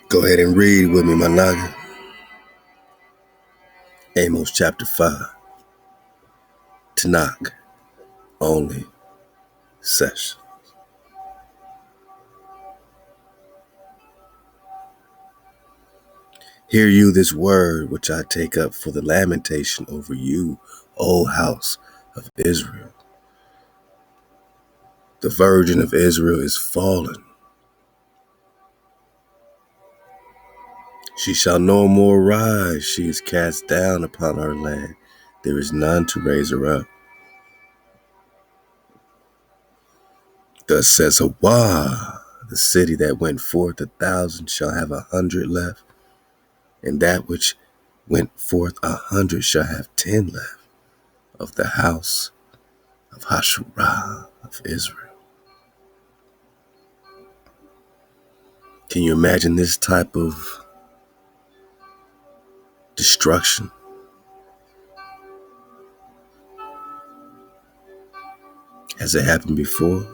Go ahead and read with me, my naga. Amos chapter 5. Tanahk only session. Hear you this word which I take up for the lamentation over you, O house of Israel. The virgin of Israel is fallen. She shall no more rise. She is cast down upon her land. There is none to raise her up. Thus says HaWah, the city that went forth 1,000 shall have 100 left, and that which went forth 100 shall have 10 left of the house of HaSharah of Israel. Can you imagine this type of destruction? Has it happened before?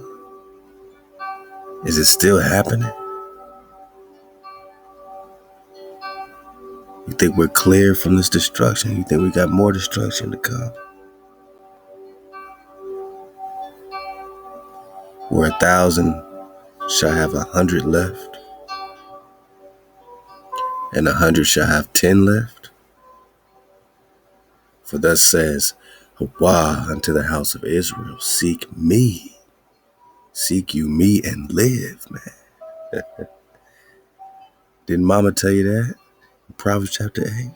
Is it still happening? You think we're clear from this destruction? You think we got more destruction to come? Where 1,000 shall have 100 left, and 100 shall have 10 left? For thus says HaWah unto the house of Israel, seek me. Seek you me and live, man. Didn't mama tell you that? In Proverbs chapter 8.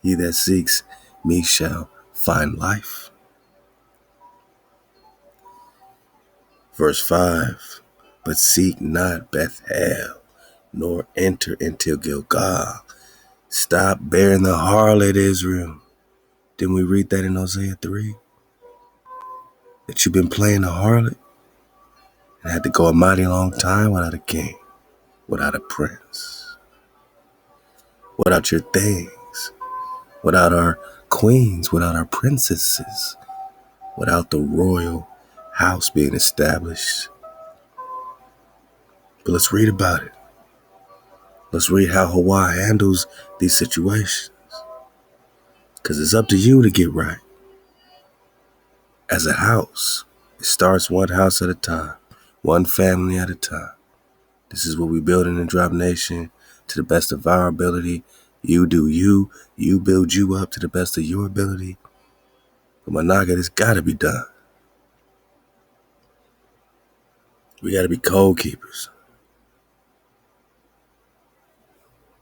He that seeks me shall find life. Verse 5. But seek not Bethel, nor enter into Gilgal. Stop bearing the harlot, Israel. Didn't we read that in Hosea 3? That you've been playing the harlot and had to go a mighty long time without a king, without a prince, without your things, without our queens, without our princesses, without the royal house being established. But let's read about it. Let's read how HaWah handles these situations. Because it's up to you to get right. As a house, it starts one house at a time, one family at a time. This is what we build in the Drop Nation to the best of our ability. You do you. You build you up to the best of your ability. But my naga, it's got to be done. We got to be code keepers.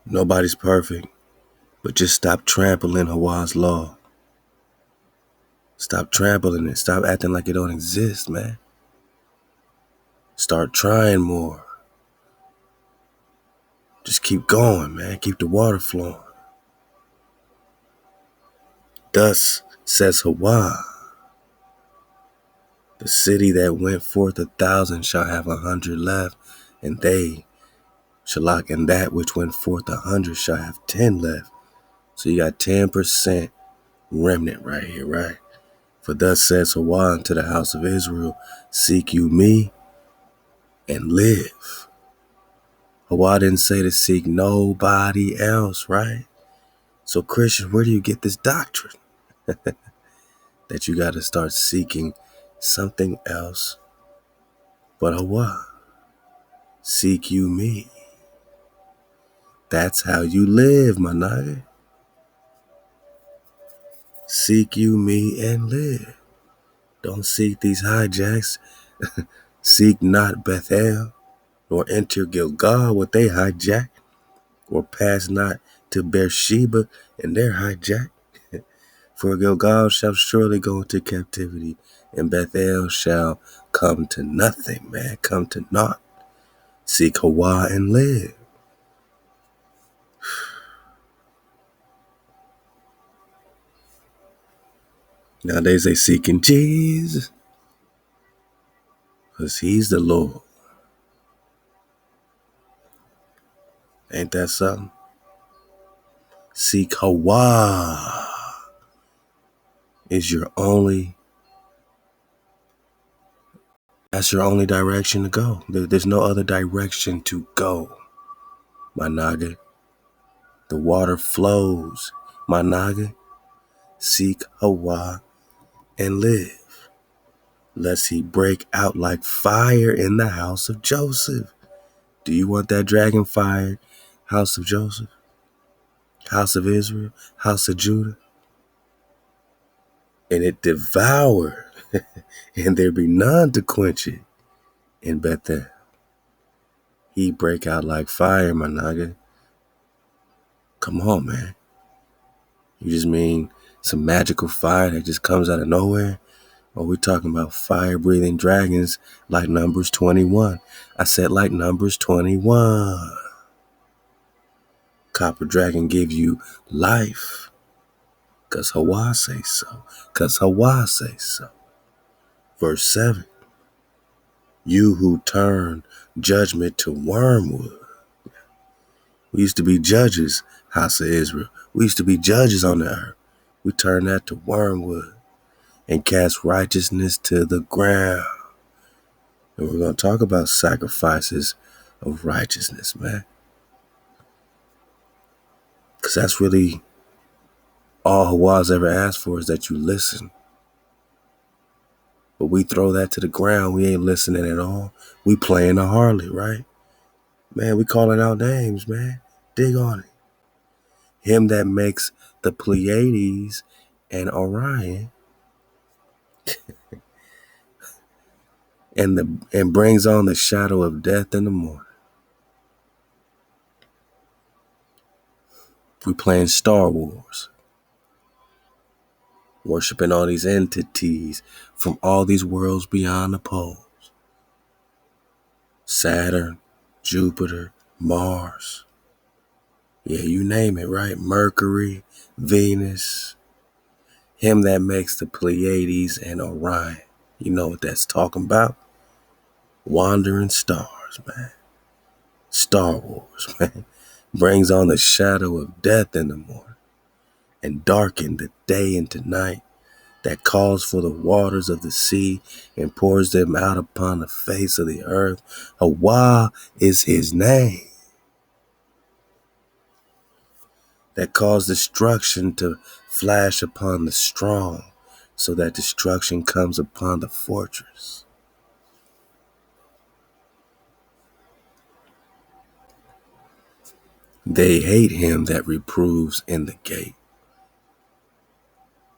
Nobody's perfect, but just stop trampling HaWah's law. Stop trampling it. Stop acting like it don't exist, man. Start trying more. Just keep going, man. Keep the water flowing. Thus says HaWah, the city that went forth 1,000 shall have 100 left, and they ShaLaWam, and that which went forth 100 shall have 10 left. So you got 10% remnant right here, right? For thus says HaWah unto the house of Israel, seek you me and live. HaWah didn't say to seek nobody else, right? So Christians, where do you get this doctrine? That you got to start seeking something else but HaWah. Seek you me. That's how you live, my naga. Seek you me and live. Don't seek these hijacks. Seek not Bethel, nor enter Gilgal, what they hijack, or pass not to Beersheba and their hijack. For Gilgal shall surely go into captivity, and Bethel shall come to nothing, man, come to naught. Seek HaWah and live. Nowadays they seeking Jesus, because he's the Lord. Ain't that something? Seek HaWah is your only, that's your only direction to go. There's no other direction to go my naga. The water flows, my naga. Seek HaWah and live, lest he break out like fire in the house of Joseph. Do you want that dragon fire, house of Joseph, house of Israel, house of Judah? And it devour, and there be none to quench it in Bethel. He break out like fire, my naga. Come on, man. You just mean some magical fire that just comes out of nowhere? Or we talking about fire-breathing dragons like Numbers 21? I said like Numbers 21. Copper dragon give you life. Because HaWah say so. Because HaWah say so. Verse 7. You who turn judgment to wormwood. We used to be judges, house of Israel. We used to be judges on the earth. We turn that to wormwood and cast righteousness to the ground. And we're going to talk about sacrifices of righteousness, man. Because that's really all HaWah's ever asked for, is that you listen. But we throw that to the ground. We ain't listening at all. We playing the harlot, right? Man, we calling out names, man. Dig on it. Him that makes the Pleiades and Orion and brings on the shadow of death in the morning. We playing Star Wars. Worshiping all these entities from all these worlds beyond the poles. Saturn, Jupiter, Mars. Yeah, you name it, right? Mercury, Venus. Him that makes the Pleiades and Orion. You know what that's talking about? Wandering stars, man. Star Wars, man. Brings on the shadow of death in the morning and darken the day into night, that calls for the waters of the sea and pours them out upon the face of the earth. HaWah is his name. That caused destruction to flash upon the strong, so that destruction comes upon the fortress. They hate him that reproves in the gate,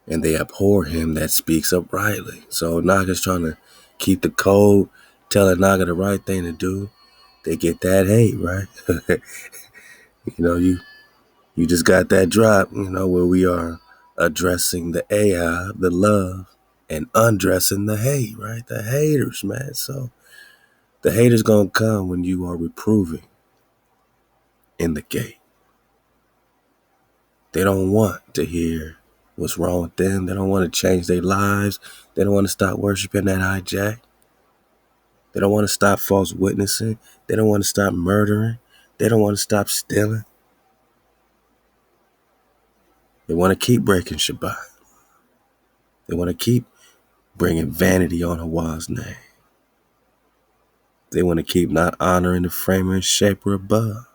and they abhor him that speaks uprightly. So Naga's trying to keep the code, telling Naga the right thing to do. They get that hate, right? You just got that drop, where we are addressing the AI, the love, and undressing the hate, right? The haters, man. So the haters gonna come when you are reproving in the gate. They don't want to hear what's wrong with them. They don't want to change their lives. They don't want to stop worshiping that hijack. They don't want to stop false witnessing. They don't want to stop murdering. They don't want to stop stealing. They want to keep breaking ShaBat. They want to keep bringing vanity on HaWah's name. They want to keep not honoring the framer and shaper above.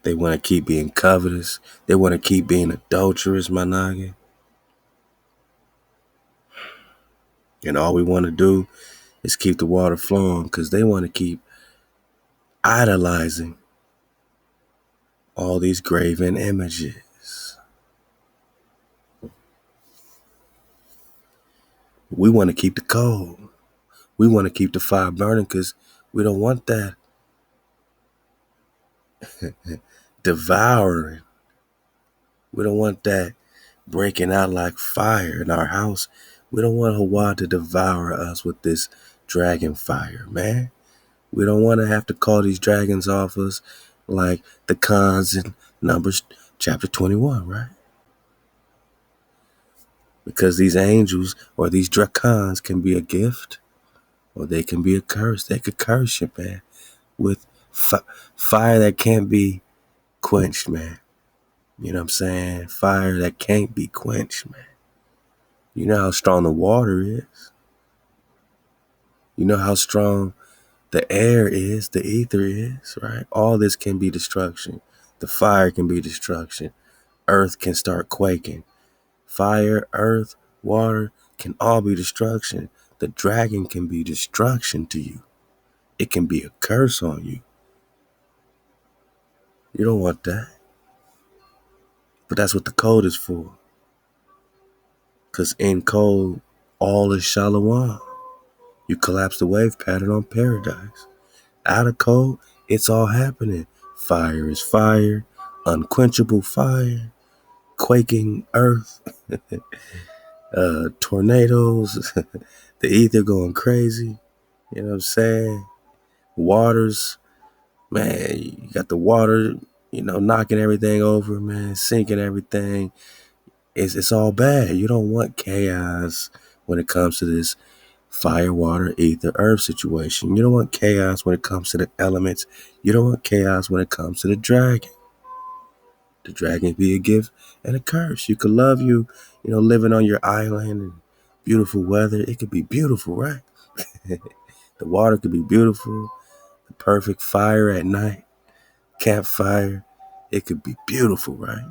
They want to keep being covetous. They want to keep being adulterous, my naga. And all we want to do is keep the water flowing, because they want to keep idolizing all these graven images. We want to keep the coal. We want to keep the fire burning, because we don't want that devouring. We don't want that breaking out like fire in our house. We don't want HaWah to devour us with this dragon fire, man. We don't want to have to call these dragons off us like the cons in Numbers chapter 21, right? Because these angels or these dracons can be a gift, or they can be a curse. They could curse you, man, with fire that can't be quenched, man. You know what I'm saying? Fire that can't be quenched, man. You know how strong the water is. You know how strong The air is, the ether is, right? All this can be destruction. The fire can be destruction. Earth can start quaking. Fire, earth, water can all be destruction. The dragon can be destruction to you. It can be a curse on you. You don't want that. But that's what the code is for. Because in code, all is ShaLaWam. You collapse the wave pattern on paradise. Out of code, it's all happening. Fire is fire, unquenchable fire, quaking earth, tornadoes, the ether going crazy. You know what I'm saying? Waters, man, you got the water, knocking everything over, man, sinking everything. It's all bad. You don't want chaos when it comes to this fire, water, ether, earth situation. You don't want chaos when it comes to the elements. You don't want chaos when it comes to the dragon. The dragon be a gift and a curse. You could love living on your island and beautiful weather. It could be beautiful, right? The water could be beautiful. The perfect fire at night, campfire. It could be beautiful, right?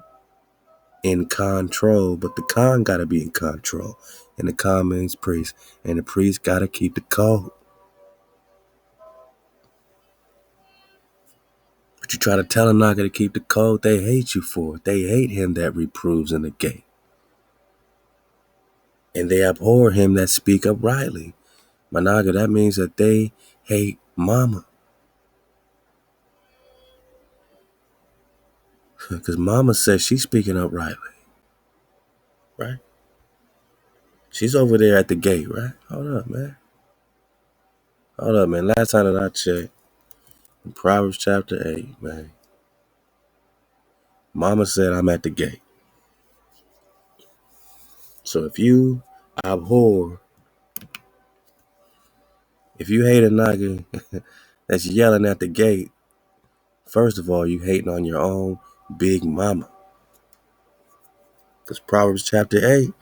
In control, but the Khan gotta be in control. And the Khan means priest. And the priest gotta keep the code. But you try to tell a Naga to keep the code, they hate you for it. They hate him that reproves in the gate. And they abhor him that speak uprightly. My Naga, that means that they hate Mama. Because Mama says she's speaking uprightly. Right? She's over there at the gate, right? Hold up, man. Last time that I checked, in Proverbs chapter 8, man, Mama said I'm at the gate. So if you abhor, if you hate a Naga that's yelling at the gate, first of all, you hating on your own big mama. Because Proverbs chapter 8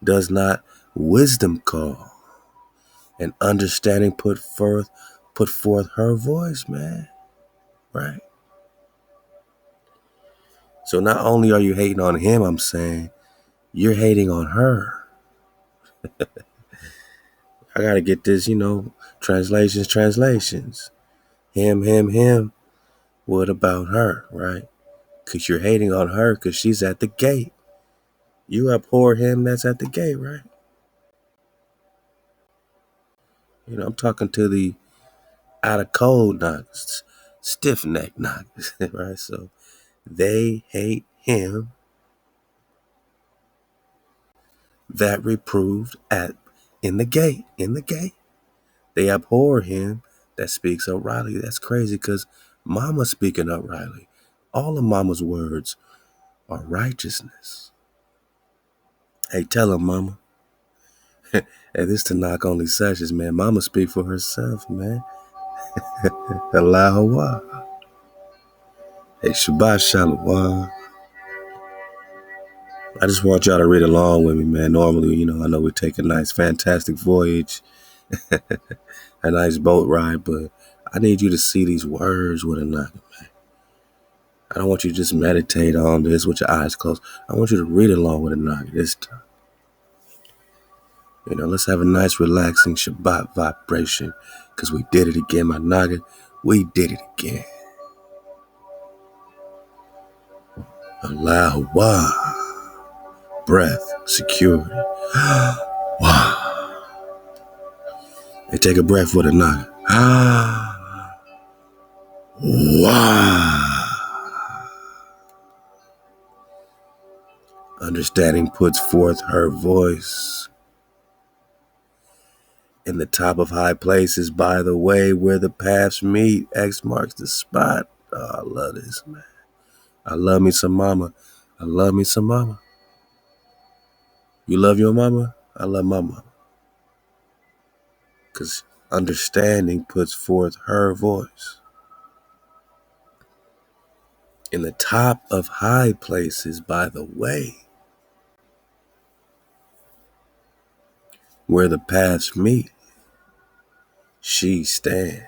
does not wisdom call, and understanding put forth her voice, man. Right? So not only are you hating on him, I'm saying, you're hating on her. I gotta get this, translations. Him. What about her, right? Because you're hating on her because she's at the gate. You abhor him that's at the gate, right? I'm talking to the out of code knocks, stiff neck knocks, right? So they hate him that reproved in the gate. They abhor him that speaks uprightly. That's crazy because Mama's speaking uprightly. All of Mama's words are righteousness. Hey, tell him, Mama. Hey, this Tanahk only sessions, man. Mama speak for herself, man. HaWah. Hey, ShaBat, ShaLaWam. I just want y'all to read along with me, man. Normally, I know we take a nice, fantastic voyage, a nice boat ride, but I need you to see these words with a Naga, man. I don't want you to just meditate on this with your eyes closed. I want you to read along with a Naga this time. Let's have a nice, relaxing ShaBat vibration, because we did it again, my Naga. We did it again. HaWah. Breath, security. Wow. Hey, take a breath with a Naga. Wow. Understanding puts forth her voice. In the top of high places, by the way, where the paths meet, X marks the spot. Oh, I love this, man. I love me some mama. I love me some mama. You love your mama? I love my mama. Because understanding puts forth her voice. In the top of high places, by the way, where the paths meet, she stands.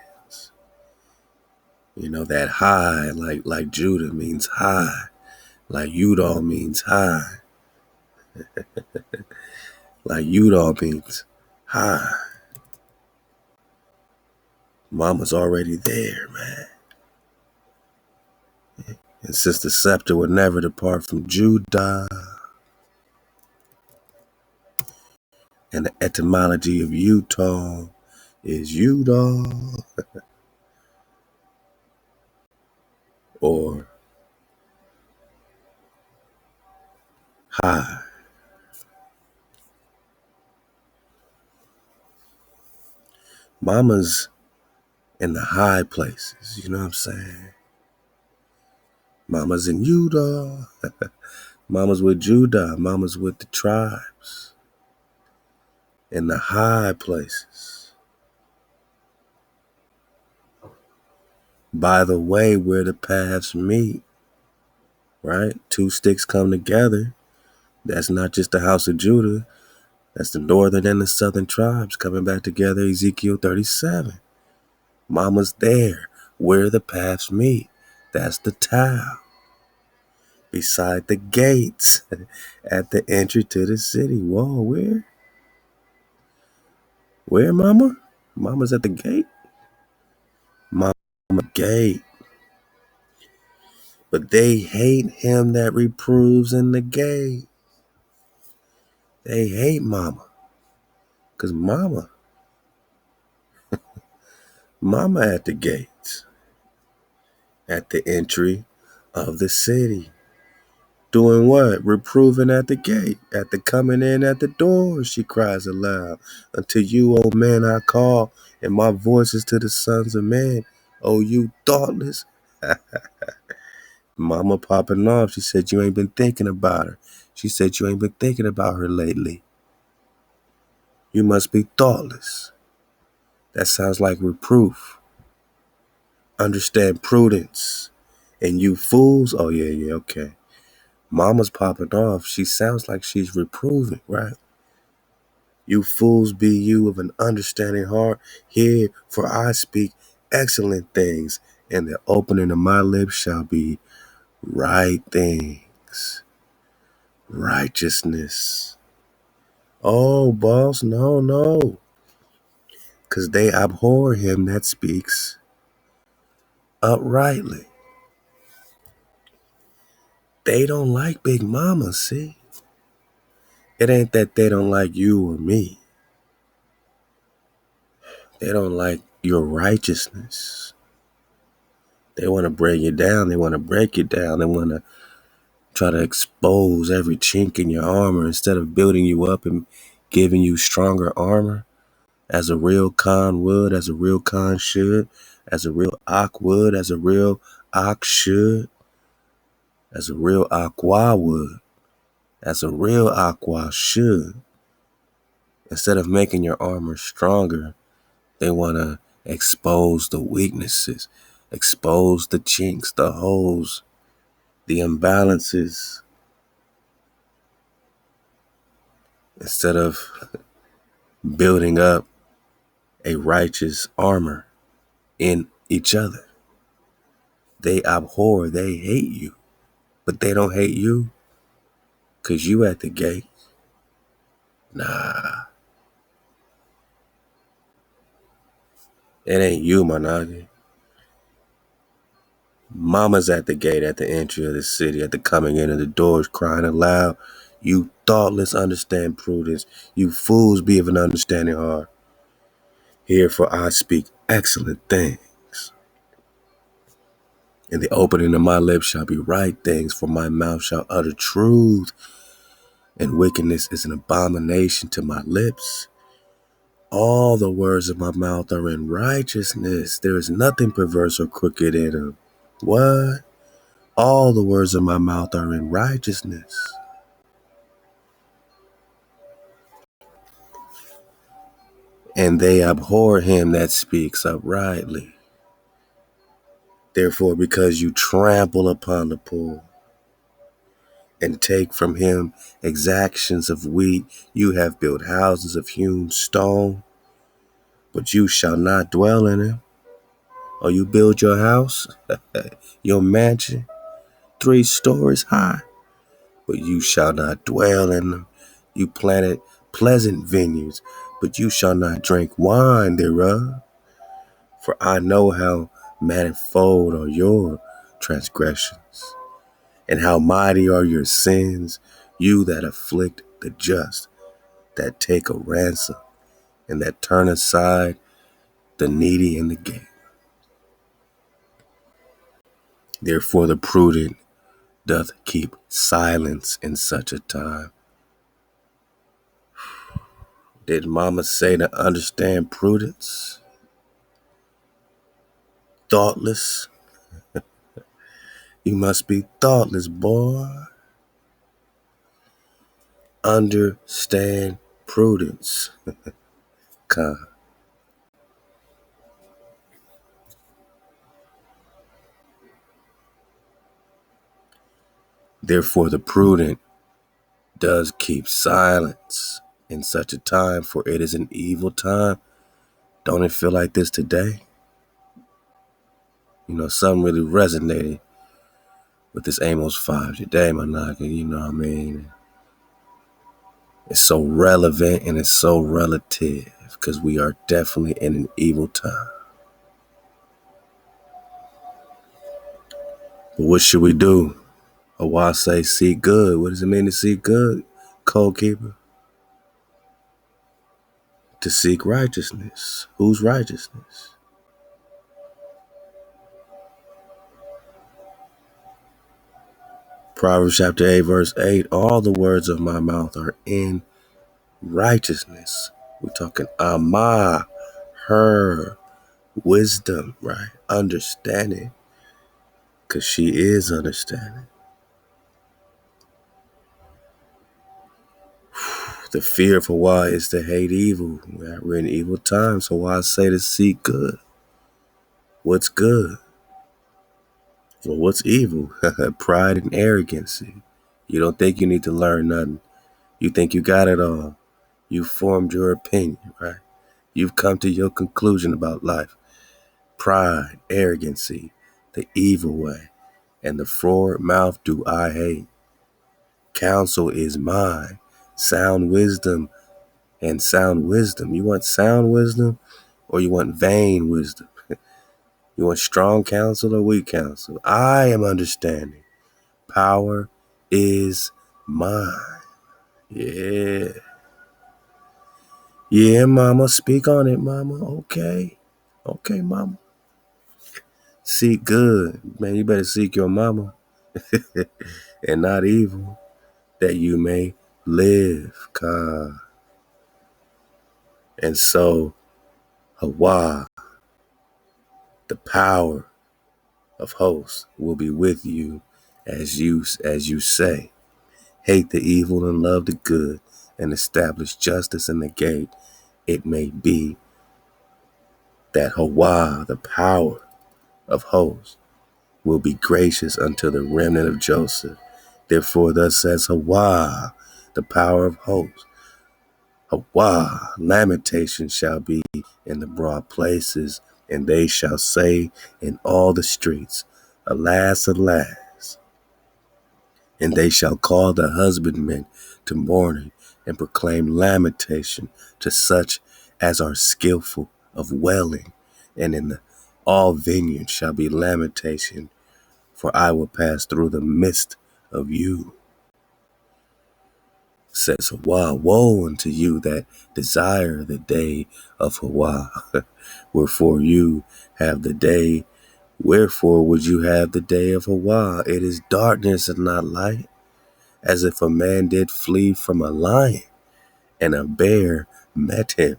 That high, like Judah means high, like Udall means high, like Udall means high. Mama's already there, man. And since the scepter would never depart from Judah, and the etymology of Utah is Udall, or high. Mama's in the high places, you know what I'm saying? Mama's in Utah. Mama's with Judah. Mama's with the tribes. In the high places. By the way, where the paths meet, right? Two sticks come together. That's not just the house of Judah. That's the northern and the southern tribes coming back together. Ezekiel 37. Mama's there where the paths meet. That's the town. Beside the gates at the entry to the city. Whoa, where? Where, mama? Mama's at the gate? Mama gate. But they hate him that reproves in the gate. They hate mama. Because mama at the gates. At the entry of the city. Doing what? Reproving at the gate. At the coming in at the door, she cries aloud. Unto you, O men, I call, and my voice is to the sons of men. Oh, you thoughtless. Mama popping off. She said you ain't been thinking about her. She said you ain't been thinking about her lately. You must be thoughtless. That sounds like reproof. Understand prudence. And you fools, oh yeah, okay. Mama's popping off. She sounds like she's reproving, right? You fools, be you of an understanding heart. Hear, for I speak excellent things, and the opening of my lips shall be right things. Righteousness. Oh, boss, no. Because they abhor him that speaks uprightly. They don't like Big Mama, see? It ain't that they don't like you or me. They don't like your righteousness. They want to bring you down. They want to break you down. They want to try to expose every chink in your armor instead of building you up and giving you stronger armor as a real Khan would, as a real Khan should, as a real Ak would, as a real Ak should, as a real HaWah would, as a real HaWah should. Instead of making your armor stronger, they want to expose the weaknesses, expose the chinks, the holes, the imbalances, instead of building up a righteous armor in each other. They abhor, they hate you, but they don't hate you because you at the gate. Nah, it ain't you, Managi. Mama's at the gate, at the entry of the city, at the coming in of the doors, crying aloud. You thoughtless, understand prudence. You fools, be of an understanding heart. Here, for I speak excellent things. And the opening of my lips shall be right things, for my mouth shall utter truth. And wickedness is an abomination to my lips. All the words of my mouth are in righteousness. There is nothing perverse or crooked in them. What? All the words of my mouth are in righteousness. And they abhor him that speaks uprightly. Therefore, because you trample upon the poor and take from him exactions of wheat, you have built houses of hewn stone, but you shall not dwell in them. Or you build your house, your mansion, 3 stories high, but you shall not dwell in them. You planted pleasant vineyards, but you shall not drink wine thereof. For I know how manifold are your transgressions, and how mighty are your sins, you that afflict the just, that take a ransom, and that turn aside the needy and the gay. Therefore the prudent doth keep silence in such a time. Did mama say to understand prudence? Thoughtless? You must be thoughtless, boy. Understand prudence. Con. Therefore the prudent does keep silence in such a time, for it is an evil time. Don't it feel like this today? You know, something really resonated with this Amos 5 today, my nigga, you know what I mean? It's so relevant and it's so relative, because we are definitely in an evil time. But what should we do? HaWah say seek good. What does it mean to seek good? Code keeper. To seek righteousness. Whose righteousness? Proverbs chapter 8 verse 8. All the words of my mouth are in righteousness. We're talking amah, her, wisdom, right? Understanding. Because she is understanding. The fear of HaWah is to hate evil. We're in evil times, so why say to seek good? What's good? Well, what's evil? Pride and arrogancy. You don't think you need to learn nothing. You think you got it all. You formed your opinion, right? You've come to your conclusion about life. Pride, arrogancy, the evil way, and the forward mouth do I hate. Counsel is mine. Sound wisdom and sound wisdom. You want sound wisdom or you want vain wisdom? You want strong counsel or weak counsel? I am understanding. Power is mine. Yeah. Yeah, mama. Speak on it, mama. Okay. Okay, mama. Seek good. Man, you better seek your mama. And not evil, that you may live. God. And so, HaWah, the power of hosts, will be with you as you say. Hate the evil and love the good, and establish justice in the gate. It may be that HaWah, the power of hosts, will be gracious unto the remnant of Joseph. Therefore, thus says HaWah, the power of hosts. HaWah, lamentation shall be in the broad places, and they shall say in all the streets, alas, alas. And they shall call the husbandmen to mourning, and proclaim lamentation to such as are skillful of wailing. And in all vineyards shall be lamentation, for I will pass through the midst of you. Says HaWah, woe unto you that desire the day of HaWah. Wherefore you have the day. Wherefore would you have the day of HaWah? It is darkness and not light, as if a man did flee from a lion, and a bear met him,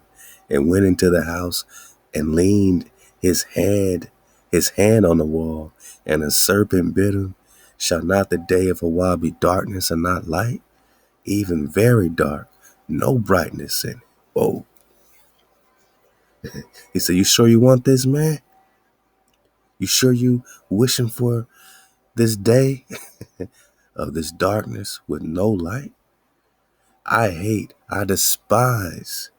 and went into the house, and leaned his hand on the wall, and a serpent bit him. Shall not the day of HaWah be darkness and not light? Even very dark, no brightness in it. Whoa. He said, you sure you want this, man? You sure you wishing for this day of this darkness with no light? I despise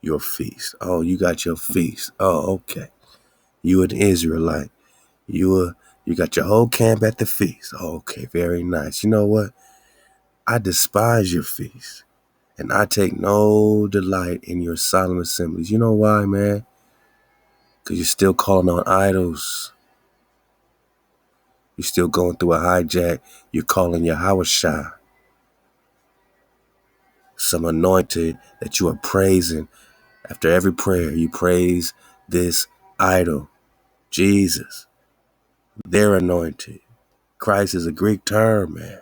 your feast. Oh, you got your feast. Oh, okay. You an Israelite. You got your whole camp at the feast. Okay, very nice. You know what? I despise your feast, and I take no delight in your solemn assemblies. You know why, man? Because you're still calling on idols. You're still going through a hijack. You're calling your HaWah, some anointed that you are praising. After every prayer, you praise this idol, Jesus. They're anointed. Christ is a Greek term, man.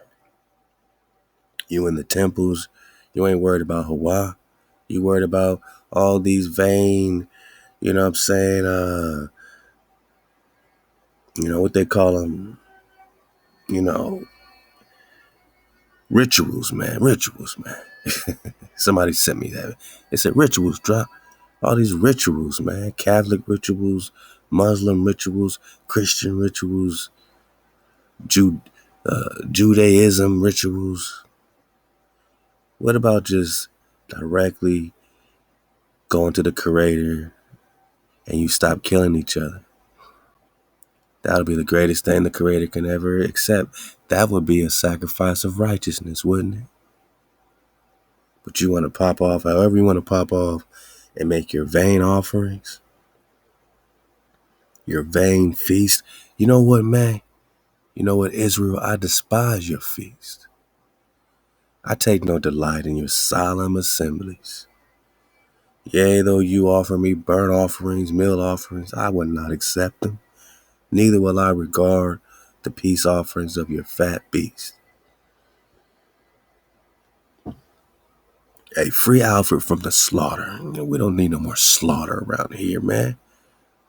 You in the temples, you ain't worried about HaWah. You worried about all these vain, you know what I'm saying, what they call them, you know, rituals, man. Rituals, man. Somebody sent me that. They said rituals drop. All these rituals, man. Catholic rituals, Muslim rituals, Christian rituals, Judaism rituals. What about just directly going to the Creator and you stop killing each other? That'll be the greatest thing the Creator can ever accept. That would be a sacrifice of righteousness, wouldn't it? But you want to pop off however you want to pop off and make your vain offerings, your vain feast. You know what, man? You know what, Israel? I despise your feast. I take no delight in your solemn assemblies. Yea, though you offer me burnt offerings, meal offerings, I will not accept them. Neither will I regard the peace offerings of your fat beast. Hey, free Alfred from the slaughter. We don't need no more slaughter around here, man.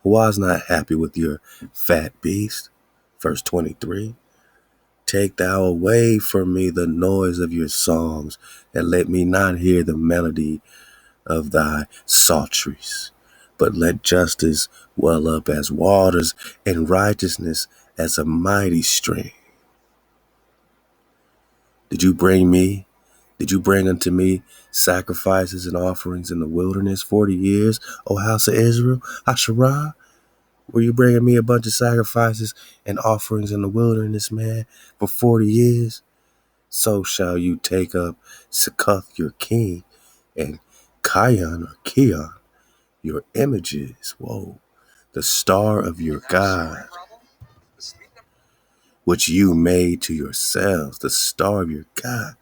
HaWah's not happy with your fat beast. Verse 23. Take thou away from me the noise of your songs, and let me not hear the melody of thy psalteries. But let justice well up as waters, and righteousness as a mighty stream. Did you bring unto me sacrifices and offerings in the wilderness 40 years, O house of Israel? Asherah? Were you bringing me a bunch of sacrifices and offerings in the wilderness, man, for 40 years? So shall you take up Succoth your king, and Kion or Kion, your images. Whoa. The star of your God, which you made to yourselves, the star of your God.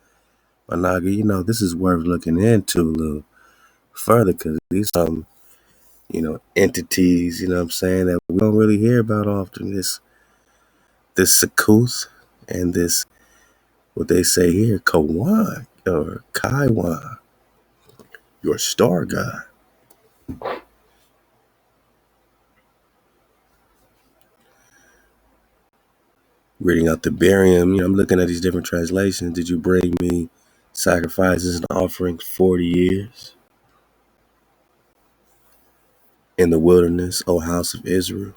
Managa, this is worth looking into a little further, because these entities, you know what I'm saying, that we don't really hear about often. This Succoth and this, what they say here, Kawan or Kaiwan, your star God. Reading out the Barium, I'm looking at these different translations. Did you bring me sacrifices and offerings 40 years in the wilderness, O house of Israel?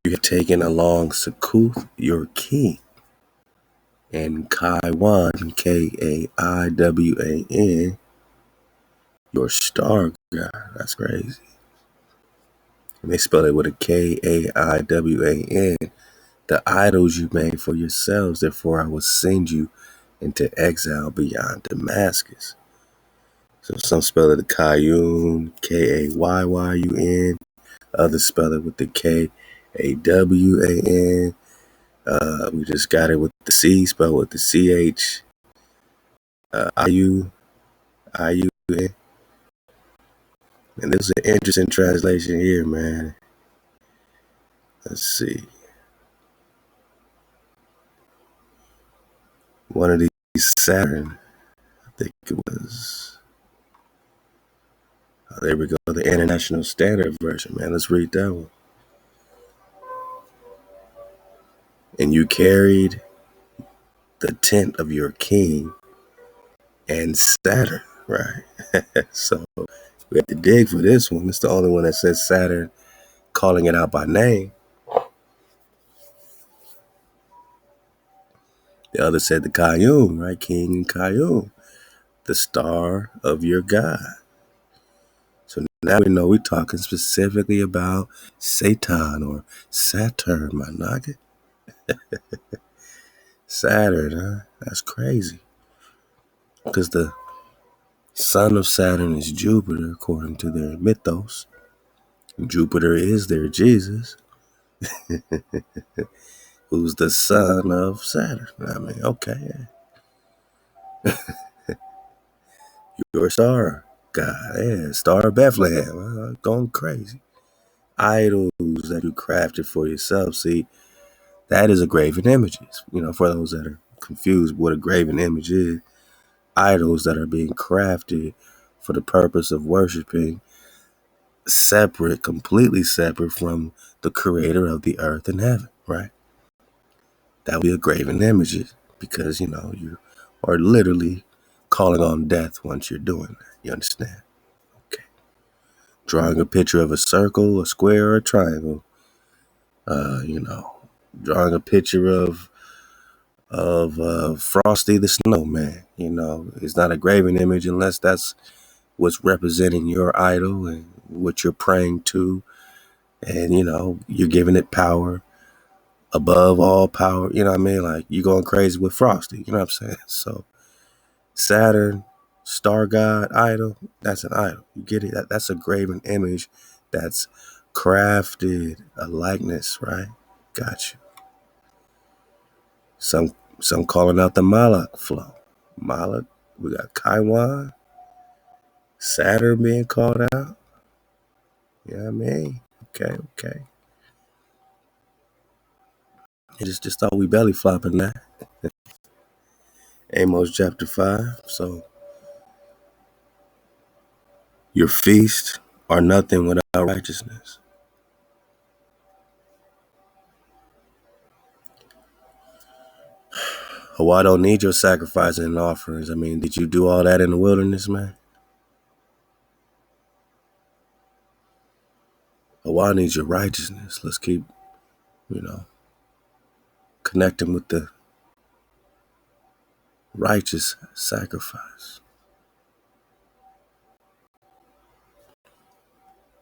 You have taken along Succoth, your king, and Kaiwan, Kaiwan, your star God. That's crazy. And they spell it with a Kaiwan. The idols you made for yourselves, therefore I will send you into exile beyond Damascus. So some spell it the Kayun, Kayyn. Others spell it with the Kawan. We just got it with the C, spelled with the CH. IU. And this is an interesting translation here, man. Let's see. One of these Saturn, I think it was. Oh, there we go, the International Standard Version, man. Let's read that one. And you carried the tent of your king and Saturn, right? So we have to dig for this one. It's the only one that says Saturn, calling it out by name. The other said the Kayun, right? King and Kayun, the star of your God. So now we know we're talking specifically about Satan or Saturn, my nugget. Saturn, huh? That's crazy. Because the son of Saturn is Jupiter, according to their mythos. Jupiter is their Jesus, who's the son of Saturn. I mean, okay. You're a star god, yeah, star of Bethlehem. Going crazy. Idols that you crafted for yourself. See, that is a graven image. For those that are confused what a graven image is, idols that are being crafted for the purpose of worshiping separate, completely separate from the creator of the earth and heaven, right? That would be a graven image because, you are literally calling on death once you're doing that. You understand? Okay. Drawing a picture of a circle, a square, or a triangle. Drawing a picture of Frosty the Snowman. It's not a graven image unless that's what's representing your idol and what you're praying to. And, you're giving it power above all power. You know what I mean? Like, you're going crazy with Frosty. You know what I'm saying? So, Saturn, star god, idol, that's an idol. You get it? That's a graven image that's crafted, a likeness, right? Gotcha. Some calling out the Malak flow. Malak, we got Kaiwan, Saturn being called out. You know what I mean? Okay. It's just thought we belly flopping that. Amos chapter 5. So, your feasts are nothing without righteousness. HaWah don't need your sacrifices and offerings. I mean, did you do all that in the wilderness, man? HaWah needs your righteousness. Let's keep, connecting with the righteous sacrifice.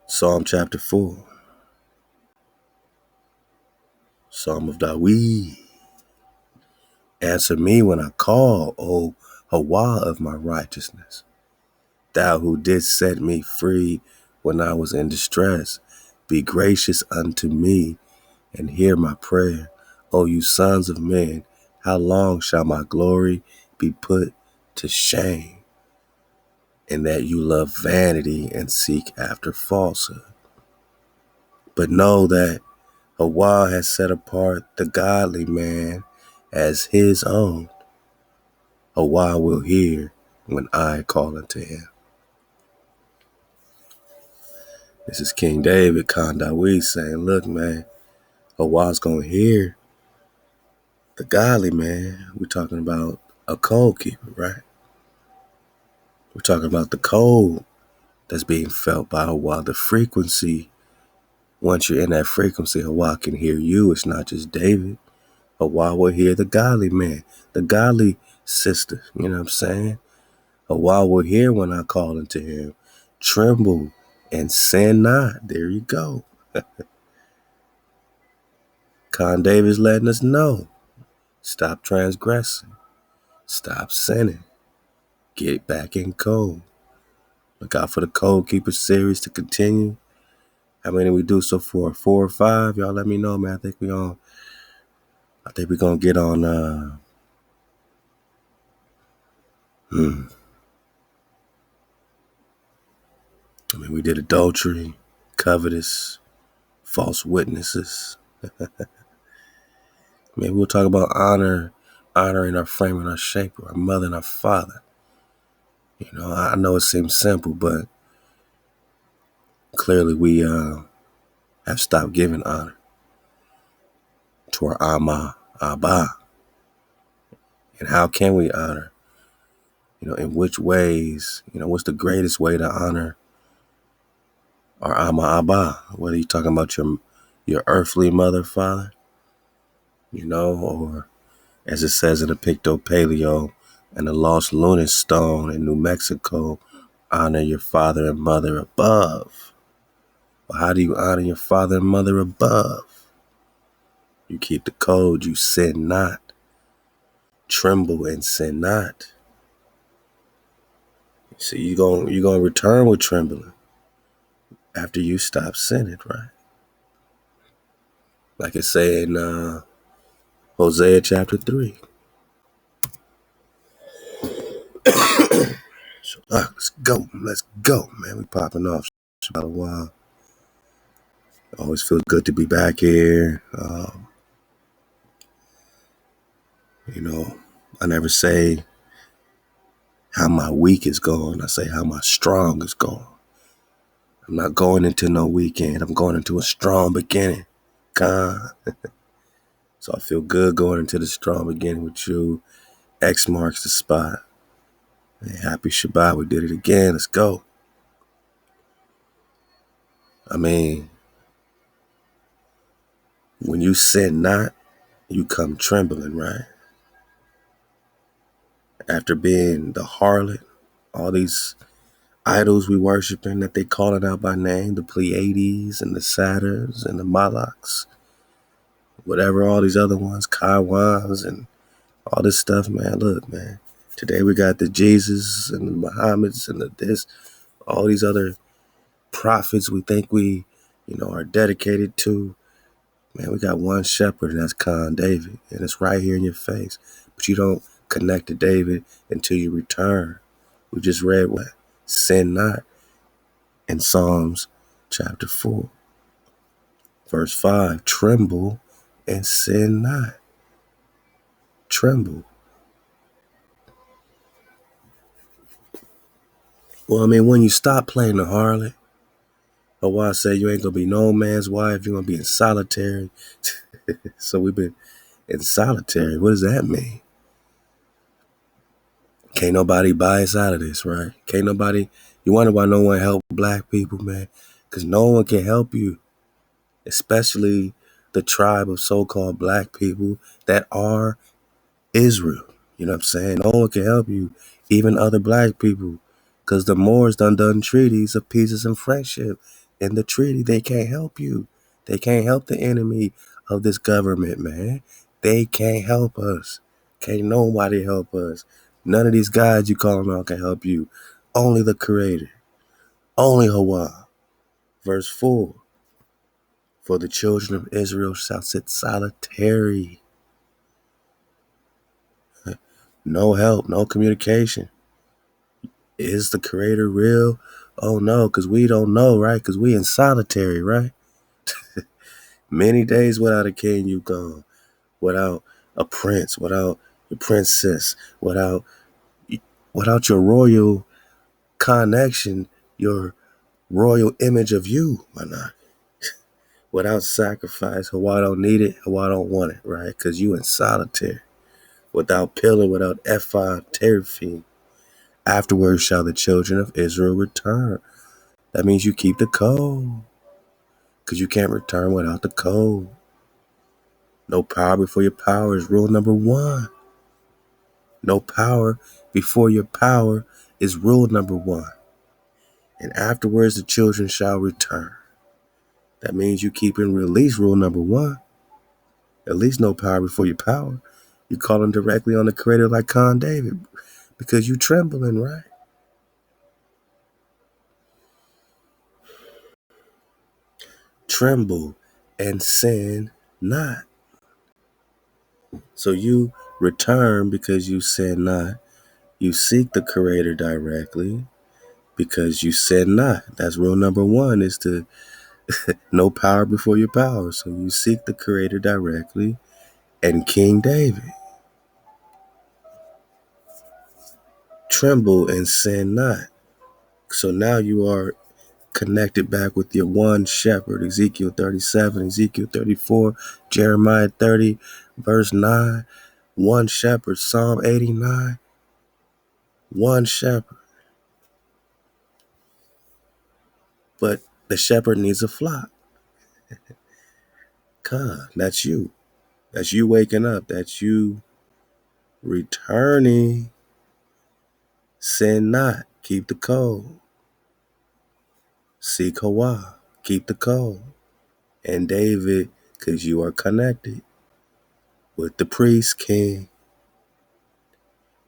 Psalm chapter 4. Psalm of David. Answer me when I call, O HaWah of my righteousness. Thou who didst set me free when I was in distress, be gracious unto me and hear my prayer. O you sons of men, how long shall my glory be put to shame? In that you love vanity and seek after falsehood. But know that HaWah has set apart the godly man as his own. HaWah will hear when I call unto him. This is King David, Kondawi, saying, look, man, HaWah's going to hear the godly man. We're talking about a code keeper, right? We're talking about the code that's being felt by HaWah, the frequency. Once you're in that frequency, HaWah can hear you. It's not just David. HaWah will hear the godly man, the godly sister. You know what I'm saying? HaWah will hear when I call unto him. Tremble and sin not. There you go. Con David's letting us know. Stop transgressing. Stop sinning. Get back in code. Look out for the Code Keeper series to continue. How many we do so far? 4 or 5? Y'all let me know, man. I think we're gonna get on we did adultery, covetous, false witnesses. Maybe we'll talk about honoring our frame and our shaper, our mother and our father. I know it seems simple, but clearly we have stopped giving honor to our Amma, Abba. And how can we honor? In which ways? What's the greatest way to honor our Amma, Abba? Whether you're talking about your earthly mother, father, or as it says in the Picto Paleo and the Lost Lunar Stone in New Mexico, honor your father and mother above. Well, how do you honor your father and mother above? You keep the code, you sin not. Tremble and sin not. So you're gonna return with trembling after you stop sinning, right? Like it say in Hosea chapter 3. So let's go, man. We popping off. ShaLaWam. Always feels good to be back here. I never say how my week is going. I say how my strong is going. I'm not going into no weekend. I'm going into a strong beginning. God. So I feel good going into the strong beginning with you. X marks the spot. Hey, happy ShaBat. We did it again. Let's go. I mean, when you sin not, you come trembling, right? After being the harlot, all these idols we worshiping that they calling out by name, the Pleiades and the Saturns and the Malaks, whatever, all these other ones, Kaiwans and all this stuff, man. Look, man, today we got the Jesus and the Muhammad's and the this, all these other prophets we think we, are dedicated to. Man, we got one shepherd, and that's Khan David, and it's right here in your face. But you don't connect to David until you return. We just read what? Sin not in Psalms chapter 4, verse 5. Tremble and sin not. Tremble. Well, I mean, when you stop playing the harlot, HaWah said you ain't going to be no man's wife. You're going to be in solitary. So we've been in solitary. What does that mean? Can't nobody buy us out of this, right? Can't nobody. You wonder why no one help black people, man? Because no one can help you, especially the tribe of so-called black people that are Israel. You know what I'm saying? No one can help you, even other black people, because the Moors done treaties of peace and friendship. In the treaty, they can't help you. They can't help the enemy of this government, man. They can't help us. Can't nobody help us. None of these guys you calling out can help you. Only the Creator. Only HaWah. Verse 4. For the children of Israel shall sit solitary. No help, no communication. Is the Creator real? Oh no, because we don't know, right? Because we in solitary, right? Many days without a king you gone. Without a prince, without your princess, without your royal connection, your royal image of you, why not? Without sacrifice, HaWah don't need it, HaWah don't want it, right? Because you in solitary. Without pillar, without ephod, teraphim. Afterwards shall the children of Israel return. That means you keep the code. Because you can't return without the code. No power before your power is rule number 1. No power before your power is rule number 1. And afterwards the children shall return. That means you keep in release rule number 1. At least no power before your power. You call them directly on the Creator like Khan David. Because you trembling, right? Tremble and sin not. So you return because you sin not. You seek the Creator directly because you sin not. That's rule number 1, is to no power before your power. So you seek the Creator directly. And King David, tremble and sin not. So now you are connected back with your one shepherd. Ezekiel 37, Ezekiel 34, Jeremiah 30, verse 9. One shepherd. Psalm 89. One shepherd. But the shepherd needs a flock. God, that's you. That's you waking up. That's you returning. Sin not. Keep the code. Seek HaWah. Keep the code. And David, because you are connected with the priest king,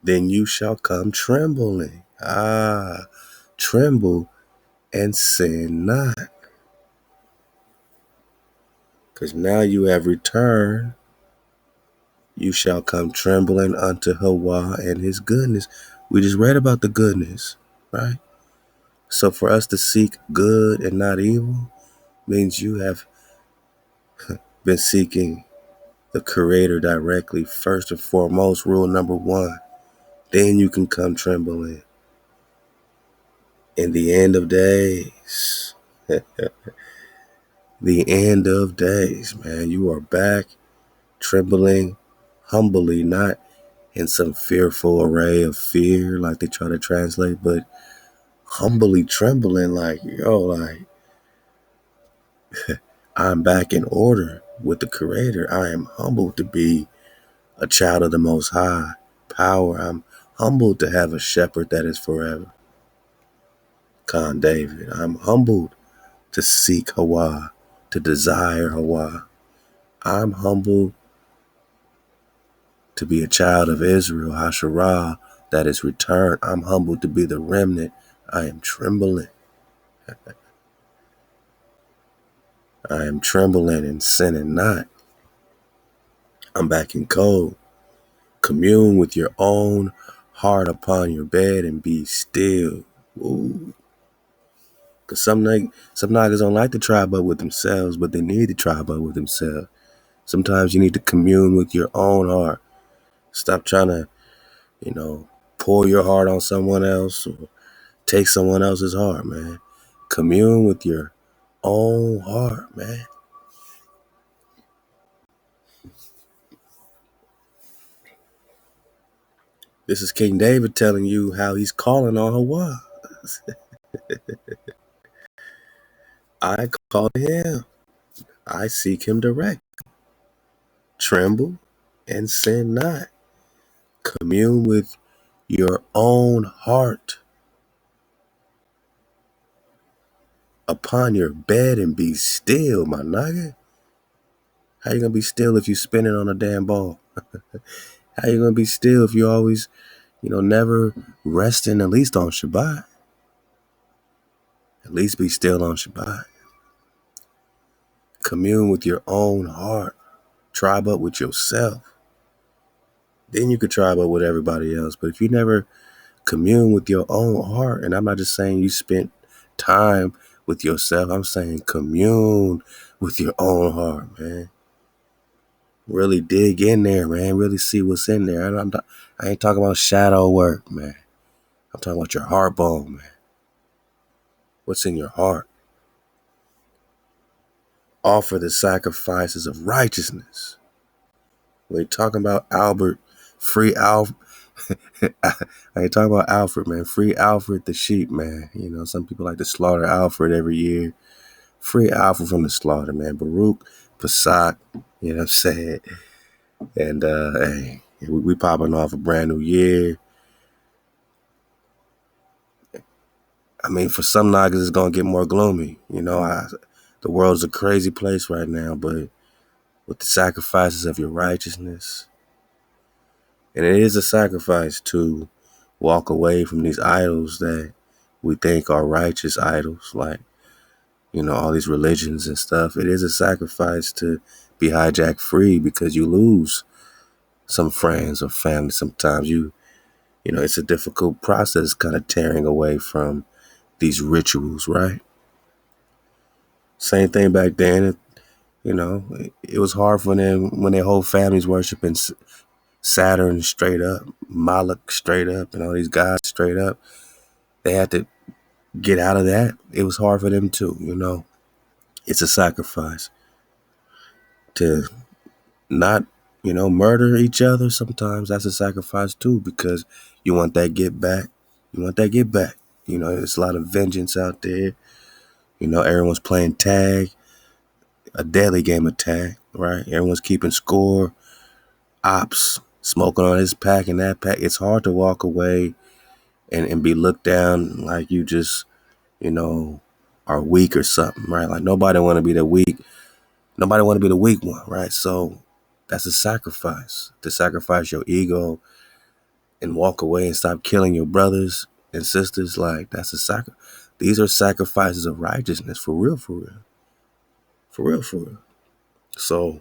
then you shall come trembling. Tremble and sin not. Because now you have returned. You shall come trembling unto HaWah and his goodness. We just read about the goodness, right? So for us to seek good and not evil means you have been seeking the Creator directly, first and foremost, rule number one. Then you can come trembling. In the end of days, the end of days, man, you are back trembling humbly, not in some fearful array of fear like they try to translate, but humbly trembling like, I'm back in order with the Creator. I am humbled to be a child of the Most High power. I'm humbled to have a shepherd that is forever. Con David, I'm humbled to seek HaWah, to desire HaWah. I'm humbled to be a child of Israel, Hasharah, that is returned. I'm humbled to be the remnant. I am trembling. I am trembling and sinning not. I'm back in code. Commune with your own heart upon your bed and be still. Ooh. Because some niggas don't like to try but with themselves, but they need to try but with themselves. Sometimes you need to commune with your own heart. Stop trying to, pour your heart on someone else or take someone else's heart, man. Commune with your own heart, man. This is King David telling you how he's calling on HaWah. I call him. I seek him direct. Tremble and sin not. Commune with your own heart upon your bed and be still, my nigga. How you gonna be still if you spinning on a damn ball? How you gonna be still if you always, never resting at least on ShaBat? At least be still on ShaBat. Commune with your own heart. Tribe up with yourself. Then you could tribe up with everybody else. But if you never commune with your own heart, and I'm not just saying you spent time with yourself, I'm saying commune with your own heart, man. Really dig in there, man. Really see what's in there. I ain't talking about shadow work, man. I'm talking about your heart bone, man. What's in your heart? Offer the sacrifices of righteousness. We ain't talking about Albert, free Alfred. I ain't talking about Alfred, man. Free Alfred the sheep, man. Some people like to slaughter Alfred every year. Free Alfred from the slaughter, man. Baruch, Pesach, you know what I'm saying? And, hey, we popping off a brand new year. I mean, for some niggas, it's going to get more gloomy. The world's a crazy place right now, but with the sacrifices of your righteousness, and it is a sacrifice to walk away from these idols that we think are righteous idols, like, all these religions and stuff. It is a sacrifice to be hijacked free because you lose some friends or family. Sometimes it's a difficult process kind of tearing away from these rituals, right? Same thing back then. It was hard for them when their whole families worshiping Saturn straight up, Moloch straight up, and all these gods straight up. They had to get out of that. It was hard for them too, It's a sacrifice to not, murder each other. Sometimes that's a sacrifice too, because you want that get back. You want that get back. There's a lot of vengeance out there. Everyone's playing tag, a deadly game of tag, right? Everyone's keeping score. Ops smoking on his pack and that pack. It's hard to walk away and be looked down like you just, are weak or something, right? Like nobody want to be the weak. Nobody want to be the weak one, right? So that's a sacrifice. To sacrifice your ego and walk away and stop killing your brothers and sisters, like that's a sacrifice. These are sacrifices of righteousness, for real, for real. For real, for real. So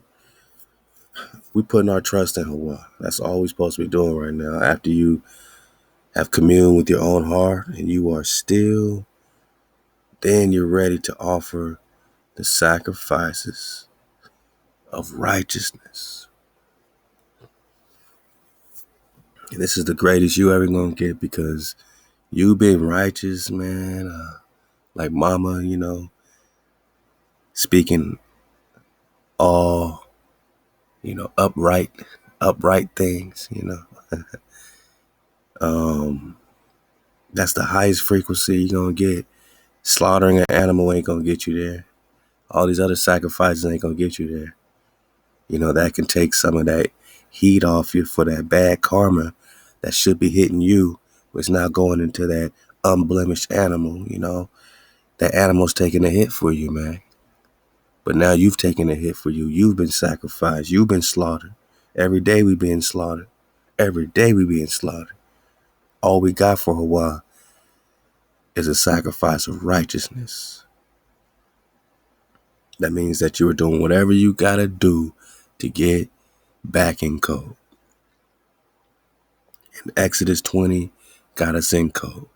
we putting our trust in HaWah. That's all we're supposed to be doing right now. After you have communed with your own heart and you are still, then you're ready to offer the sacrifices of righteousness. And this is the greatest you ever gonna get, because you being righteous, man, like mama, speaking all, upright things, that's the highest frequency you're gonna get. Slaughtering an animal ain't gonna get you there. All these other sacrifices ain't gonna get you there. That can take some of that heat off you for that bad karma that should be hitting you, but it's not going into that unblemished animal. That animal's taking a hit for you, man. But now you've taken a hit for you. You've been sacrificed. You've been slaughtered. Every day we being slaughtered. Every day we being slaughtered. All we got for HaWah is a sacrifice of righteousness. That means that you are doing whatever you gotta do to get back in code. And Exodus 20 got us in code.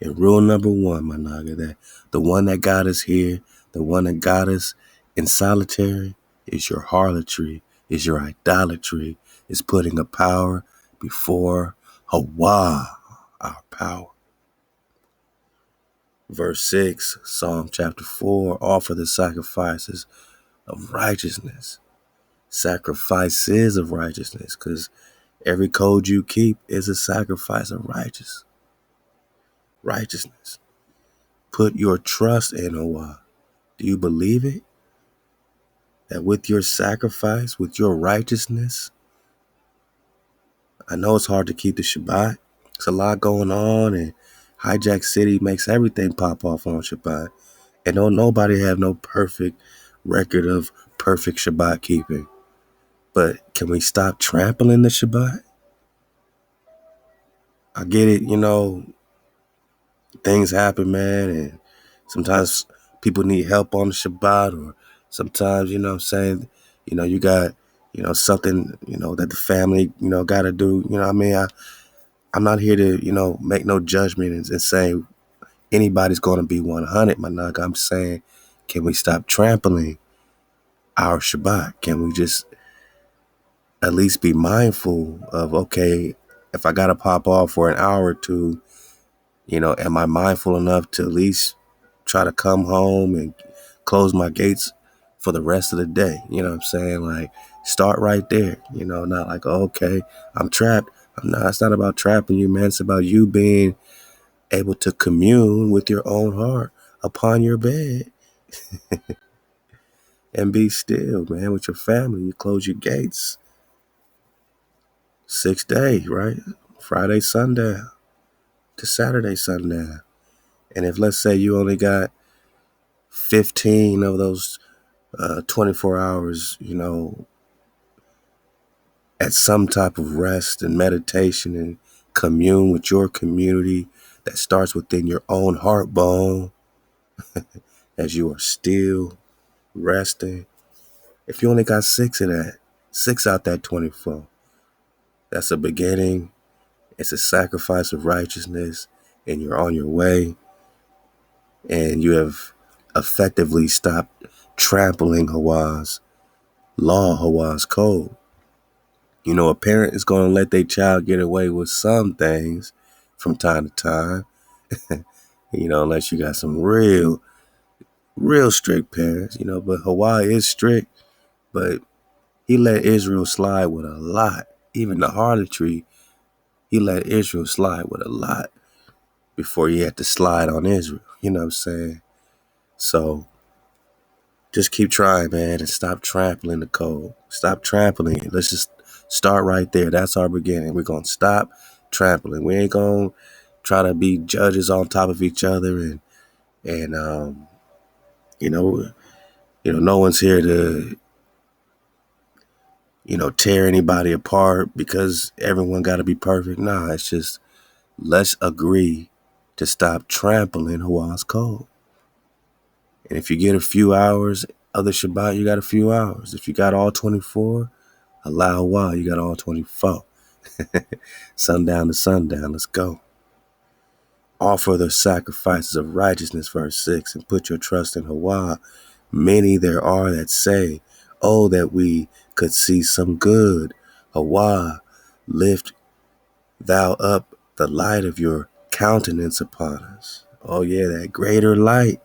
And rule number 1, my naga, that the one that got us here, the one that got us in solitary, is your harlotry, is your idolatry, is putting a power before HaWah, our power. Verse 6, Psalm chapter 4, offer the sacrifices of righteousness. Sacrifices of righteousness, because every code you keep is a sacrifice of righteousness. Put your trust in HaWah. Do you believe it? That with your sacrifice, with your righteousness, I know it's hard to keep the ShaBat. It's a lot going on, and Hijack City makes everything pop off on ShaBat. And don't nobody have no perfect record of perfect ShaBat keeping. But can we stop trampling the ShaBat? I get it, things happen, man, and sometimes people need help on the ShaBat, or sometimes, I'm saying, you got, something, that the family, got to do. I'm not here to, make no judgment and say anybody's going to be 100, my nigga. I'm saying, can we stop trampling our ShaBat? Can we just at least be mindful of, okay, if I got to pop off for an hour or two, am I mindful enough to at least try to come home and close my gates for the rest of the day? You know what I'm saying? Like, start right there. Not like, okay, I'm trapped. It's not about trapping you, man. It's about you being able to commune with your own heart upon your bed and be still, man, with your family. You close your gates 6 days, right? Friday, sundown to Saturday, sundown. And if, let's say, you only got 15 of those 24 hours, at some type of rest and meditation and commune with your community that starts within your own heart bone as you are still resting. If you only got 6 of that, 6 out that 24, that's a beginning. It's a sacrifice of righteousness, and you're on your way, and you have effectively stopped trampling HaWah's law, HaWah's code. A parent is going to let their child get away with some things from time to time, unless you got some real strict parents, but HaWah is strict, but he let Israel slide with a lot. Even the harlotry, he let Israel slide with a lot before he had to slide on Israel. You know what I'm saying? So just keep trying, man, and stop trampling the code. Stop trampling it. Let's just start right there. That's our beginning. We're going to stop trampling. We ain't going to try to be judges on top of each other and You know, no one's here to, tear anybody apart because everyone got to be perfect. Nah, it's just let's agree to stop trampling HaWah's code. And if you get a few hours of the Shabbat, you got a few hours. If you got all 24, allow HaWah, you got all 24. Sundown to sundown, let's go. Offer the sacrifices of righteousness, verse 6, and put your trust in HaWah. Many there are that say, oh, that we could see some good. HaWah, lift thou up the light of your countenance upon us. Oh yeah, that greater light.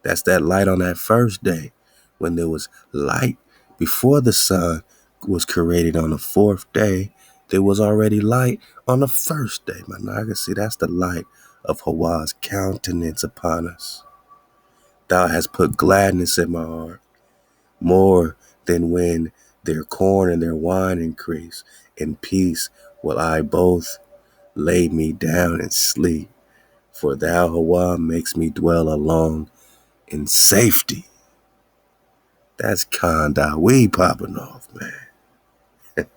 That's that light on that first day when there was light before the sun was created on the fourth day. There was already light on the first day. I can see that's the light of HaWah's countenance upon us. Thou hast put gladness in my heart, more than when their corn and their wine increase. In peace will I both lay me down and sleep. For thou, HaWah, makes me dwell alone in safety. That's Kanda popping off, man.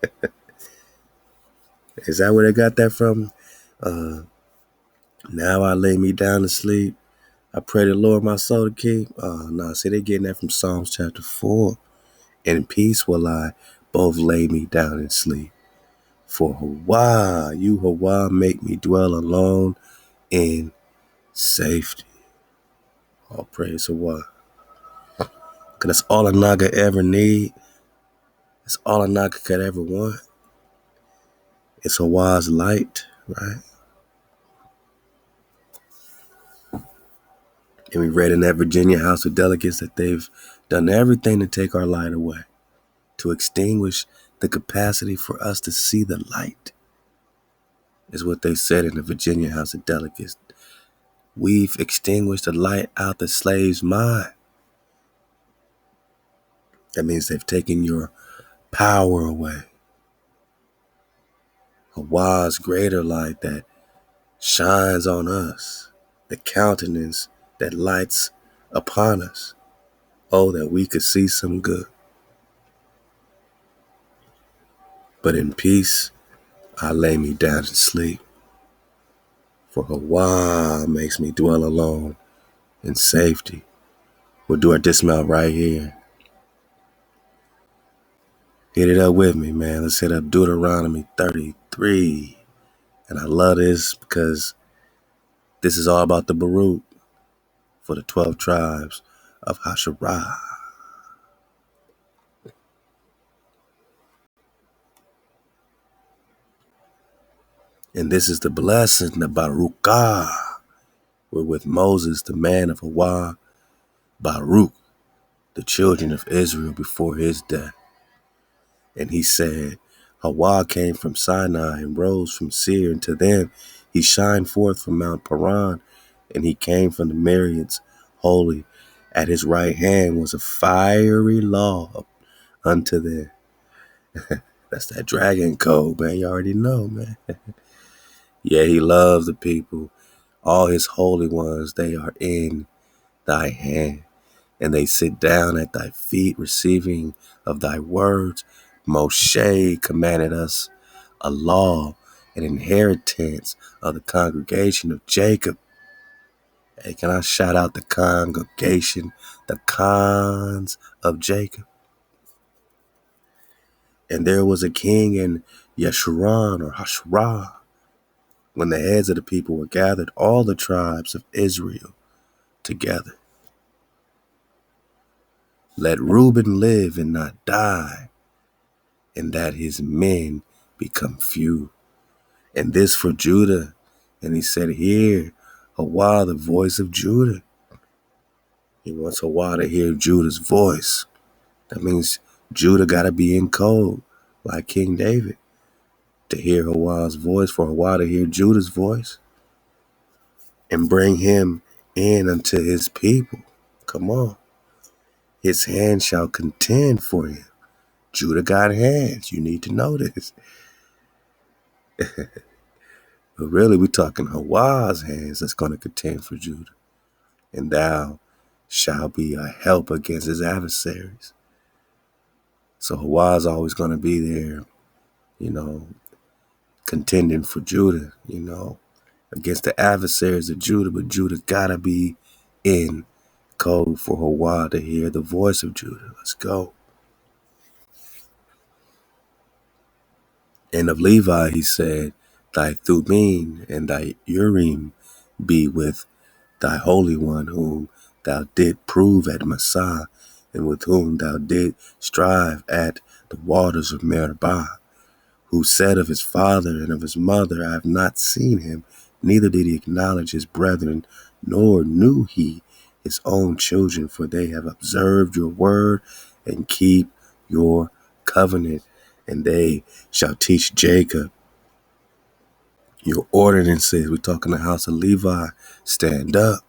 Is that where they got that from? Now I lay me down to sleep. I pray the Lord my soul to keep. No, see, they getting that from Psalms chapter 4. In peace will I both lay me down and sleep. For HaWah, you HaWah, make me dwell alone in safety. All praise HaWah. Because that's all a Naga ever need. That's all a Naga could ever want. It's HaWah's light, right? And we read in that Virginia House of Delegates that they've done everything to take our light away, to extinguish the capacity for us to see the light, is what they said in the Virginia House of Delegates. We've extinguished the light out the slave's mind. That means they've taken your power away. HaWah's greater light that shines on us, the countenance that lights upon us. Oh, that we could see some good. But in peace, I lay me down to sleep. For HaWah makes me dwell alone in safety. We'll do our dismount right here. Hit it up with me, man. Let's hit up Deuteronomy 33. And I love this because this is all about the Baruch for the 12 tribes of Hasharah. And this is the blessing, the Baruchah, wherewith Moses, the man of HaWah, Baruch, the children of Israel before his death. And he said, HaWah came from Sinai and rose from Seir, and to them he shined forth from Mount Paran, and he came from the myriads holy. At his right hand was a fiery law unto them. That's that dragon code, man. You already know, man. Yeah, he loves the people. All his holy ones, they are in thy hand, and they sit down at thy feet, receiving of thy words. Moshe commanded us a law, an inheritance of the congregation of Jacob. Hey, can I shout out the congregation, the cons of Jacob? And there was a king in Yeshurun or Hashrah. When the heads of the people were gathered, all the tribes of Israel together. Let Reuben live and not die, and that his men become few. And this for Judah. And he said, hear, HaWah, the voice of Judah. He wants HaWah to hear Judah's voice. That means Judah got to be in code, like King David, to hear HaWah's voice, for HaWah to hear Judah's voice, and bring him in unto his people. Come on. His hand shall contend for him. Judah got hands. You need to know this. But really, we're talking HaWah's hands that's going to contend for Judah. And thou shall be a help against his adversaries. So HaWah is always going to be there, contending for Judah, against the adversaries of Judah. But Judah gotta be in code for HaWah to hear the voice of Judah. Let's go. And of Levi, he said, thy Thummim and thy Urim be with thy Holy One, whom thou did prove at Massah, and with whom thou did strive at the waters of Meribah, who said of his father and of his mother, I have not seen him, neither did he acknowledge his brethren, nor knew he his own children, for they have observed your word and keep your covenant, and they shall teach Jacob your ordinances. We're talking the house of Levi. Stand up.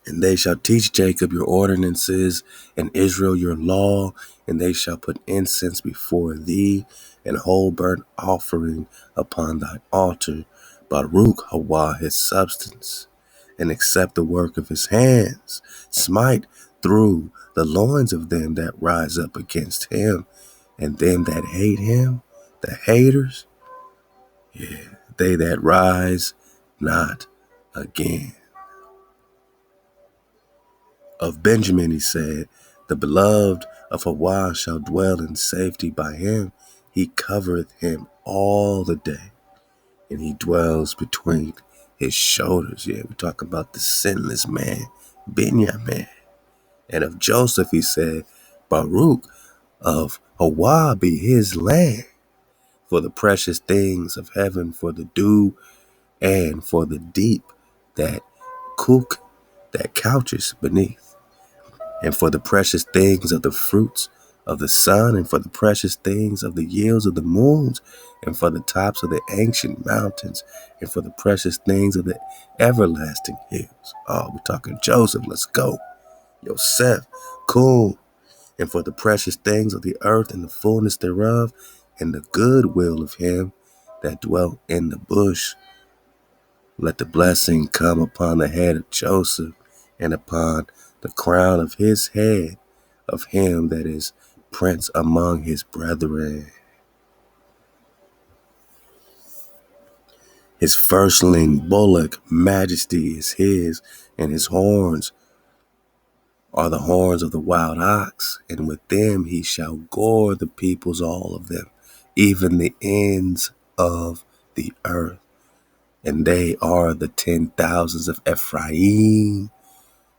And they shall teach Jacob your ordinances, and Israel your law, and they shall put incense before thee, and whole burnt offering upon thine altar. Baruch HaWah his substance, and accept the work of his hands. Smite through the loins of them that rise up against him, and them that hate him, the haters, they that rise not again. Of Benjamin he said, the beloved of HaWah shall dwell in safety by him. He covereth him all the day, and he dwells between his shoulders. Yeah, we talk about the sinless man, Benjamin. And of Joseph he said, Baruch of HaWah be his land, for the precious things of heaven, for the dew and for the deep that couches beneath, and for the precious things of the fruits of the sun, and for the precious things of the yields of the moons, and for the tops of the ancient mountains, and for the precious things of the everlasting hills. Oh, we're talking Joseph. Let's go. Yosef, cool. And for the precious things of the earth and the fullness thereof, and the good will of him that dwelt in the bush. Let the blessing come upon the head of Joseph, and upon the crown of his head, of him that is prince among his brethren. His firstling bullock majesty is his, and his horns are the horns of the wild ox, and with them he shall gore the peoples, all of them, even the ends of the earth. And they are the 10,000s of Ephraim,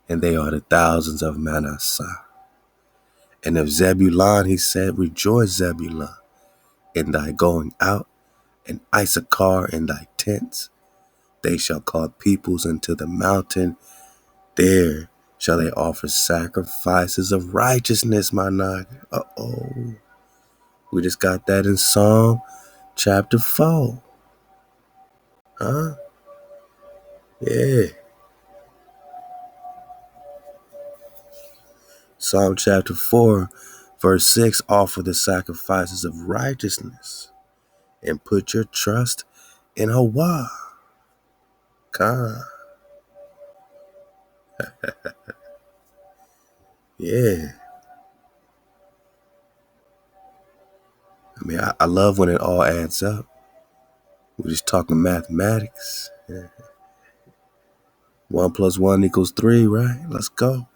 and they are the thousands of Manasseh. And of Zebulun he said, rejoice, Zebulun, in thy going out, and Issachar in thy tents. They shall call peoples into the mountain. There shall they offer sacrifices of righteousness, my nigga. Uh-oh. We just got that in Psalm chapter 4. Huh? Yeah. Psalm chapter 4, verse 6, offer the sacrifices of righteousness and put your trust in HaWah. God. Yeah. I mean, I love when it all adds up. We're just talking mathematics. Yeah. 1 + 1 = 3, right? Let's go.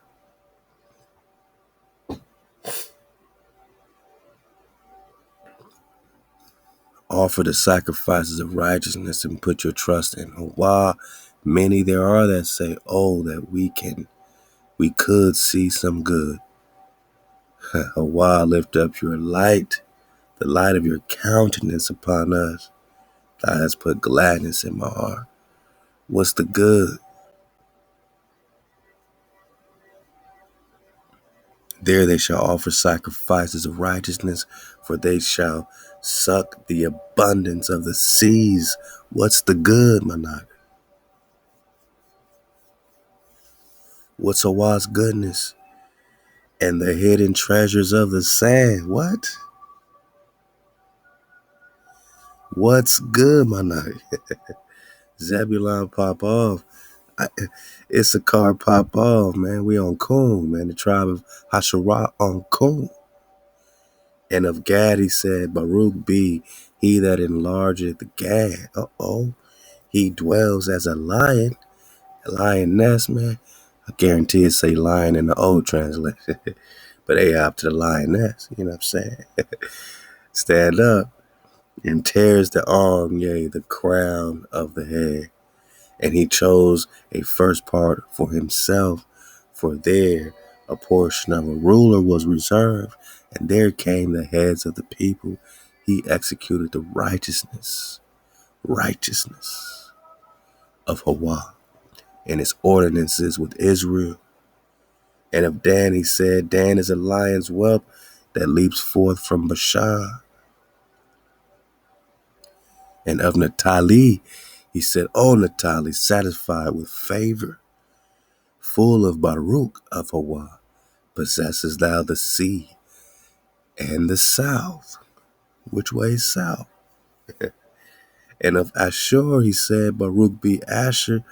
Offer the sacrifices of righteousness and put your trust in HaWah. Many there are that say, oh, that we could see some good. HaWah, lift up your light, the light of your countenance upon us. Thou hast put gladness in my heart. What's the good? There they shall offer sacrifices of righteousness, for they shall suck the abundance of the seas. What's the good, Manaka? What's HaWah's goodness? And the hidden treasures of the sand. What? What's good, Manaka? Zebulun pop off. It's a car pop off, man. We on Coon, man. The tribe of HaWah on Coon. And of Gad he said, Baruch be he that enlargeth Gad. He dwells as a lion, a lioness, man. I guarantee it say lion in the old translation. But they hop to the lioness, you know what I'm saying? Stand up and tears the arm, yea, the crown of the head. And he chose a first part for himself, for there a portion of a ruler was reserved, and there came the heads of the people. He executed the righteousness of HaWah and his ordinances with Israel. And of Dan he said, Dan is a lion's whelp that leaps forth from Bashan. And of Naphtali he said, O Naphtali, satisfied with favor, full of Baruch of HaWah, possesses thou the sea and the south. Which way is south? And of Ashur he said, Baruch be Asher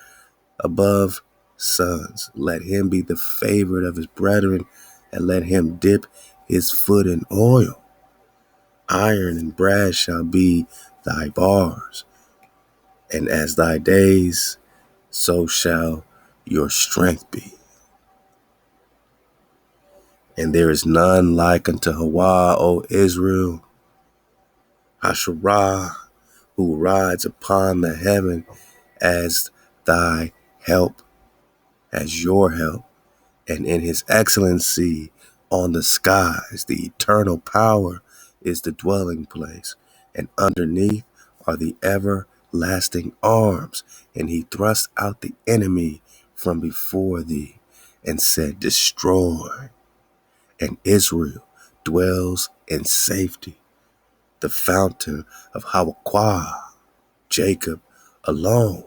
above sons. Let him be the favorite of his brethren, and let him dip his foot in oil. Iron and brass shall be thy bars, and as thy days, so shall your strength be. And there is none like unto HaWah, O Israel, HaSharah, who rides upon the heaven as thy help, as your help, and in his excellency on the skies. The eternal power is the dwelling place, and underneath are the everlasting arms. And he thrust out the enemy from before thee, and said, destroy. And Israel dwells in safety. The fountain of HaWah, Jacob alone,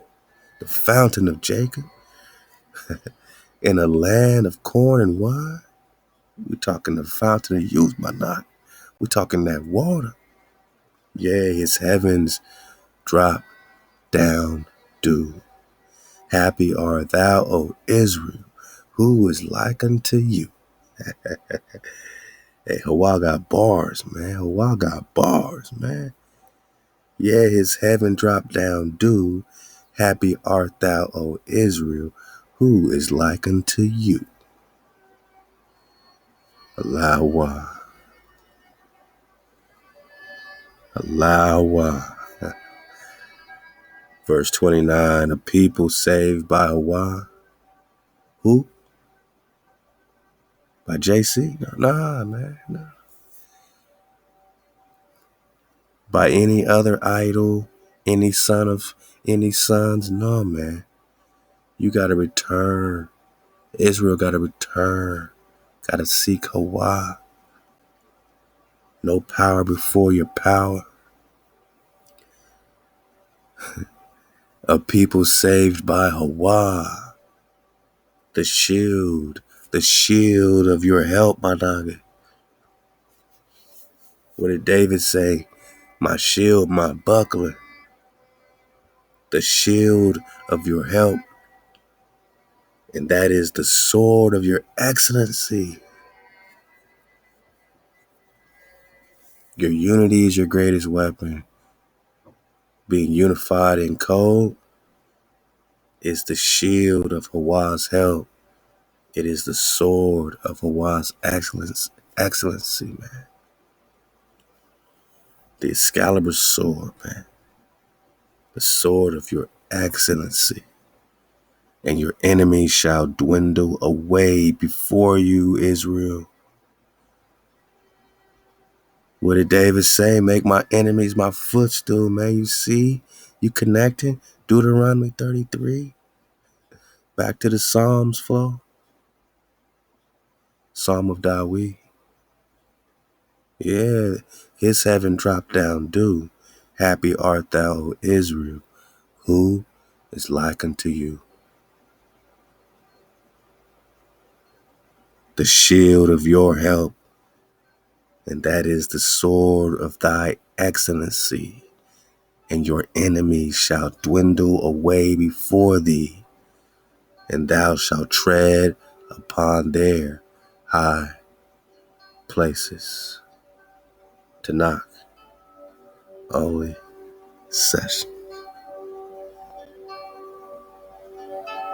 the fountain of Jacob, in a land of corn and wine. We're talking the fountain of youth, my not. We're talking that water. Yeah, his heavens drop down dew. Happy art thou, O Israel, who is like unto you. Hey, HaWah got bars, man. HaWah got bars, man. Yeah, his heaven dropped down dew. Happy art thou, O Israel, who is like unto you. HaLaWam. HaLaWam. Verse 29, a people saved by HaWah. Who? By JC? Nah, man. Nah. By any other idol, any sons? No, man. You got to return. Israel got to return. Got to seek HaWah. No power before your power. A people saved by HaWah. The shield of your help, my nigga. What did David say? My shield, my buckler. The shield of your help. And that is the sword of your excellency. Your unity is your greatest weapon. Being unified in code is the shield of HaWah's help. It is the sword of HaWah's excellency, man. The Excalibur sword, man. The sword of your excellency. And your enemies shall dwindle away before you, Israel. What did David say? Make my enemies my footstool, man. You see? You connecting? Deuteronomy 33. Back to the Psalms flow. Psalm of David. Yeah, his heaven dropped down dew. Happy art thou, Israel, who is like unto you. The shield of your help, and that is the sword of thy excellency. And your enemies shall dwindle away before thee. and thou shalt tread upon their high places. Tanahk, only session.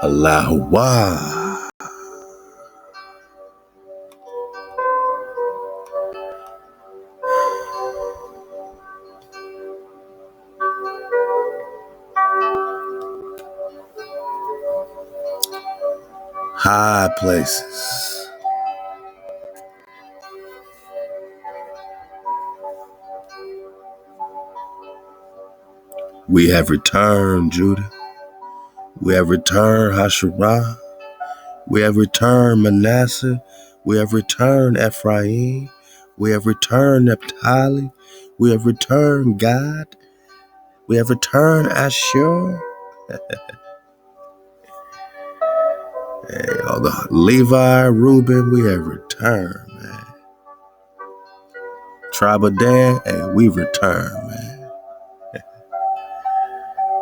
HaWah. High places. We have returned, Judah. We have returned, Hasharah. We have returned, Manasseh. We have returned, Ephraim. We have returned, Naphtali. We have returned, Gad. We have returned, Asher. Hey, all the Levi, Reuben, we have returned, man. Tribe of Dan, hey, we return, man.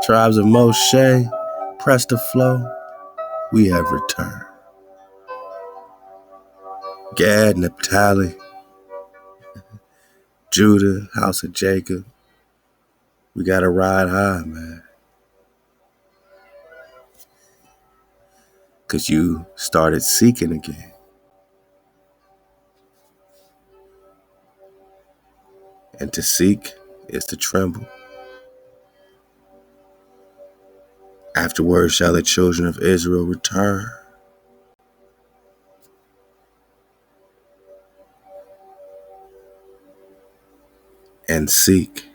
Tribes of Moshe, press the flow, we have returned. Gad, Naphtali, Judah, house of Jacob, we gotta ride high, man. Cause you started seeking again. And to seek is to tremble. Afterwards shall the children of Israel return and seek.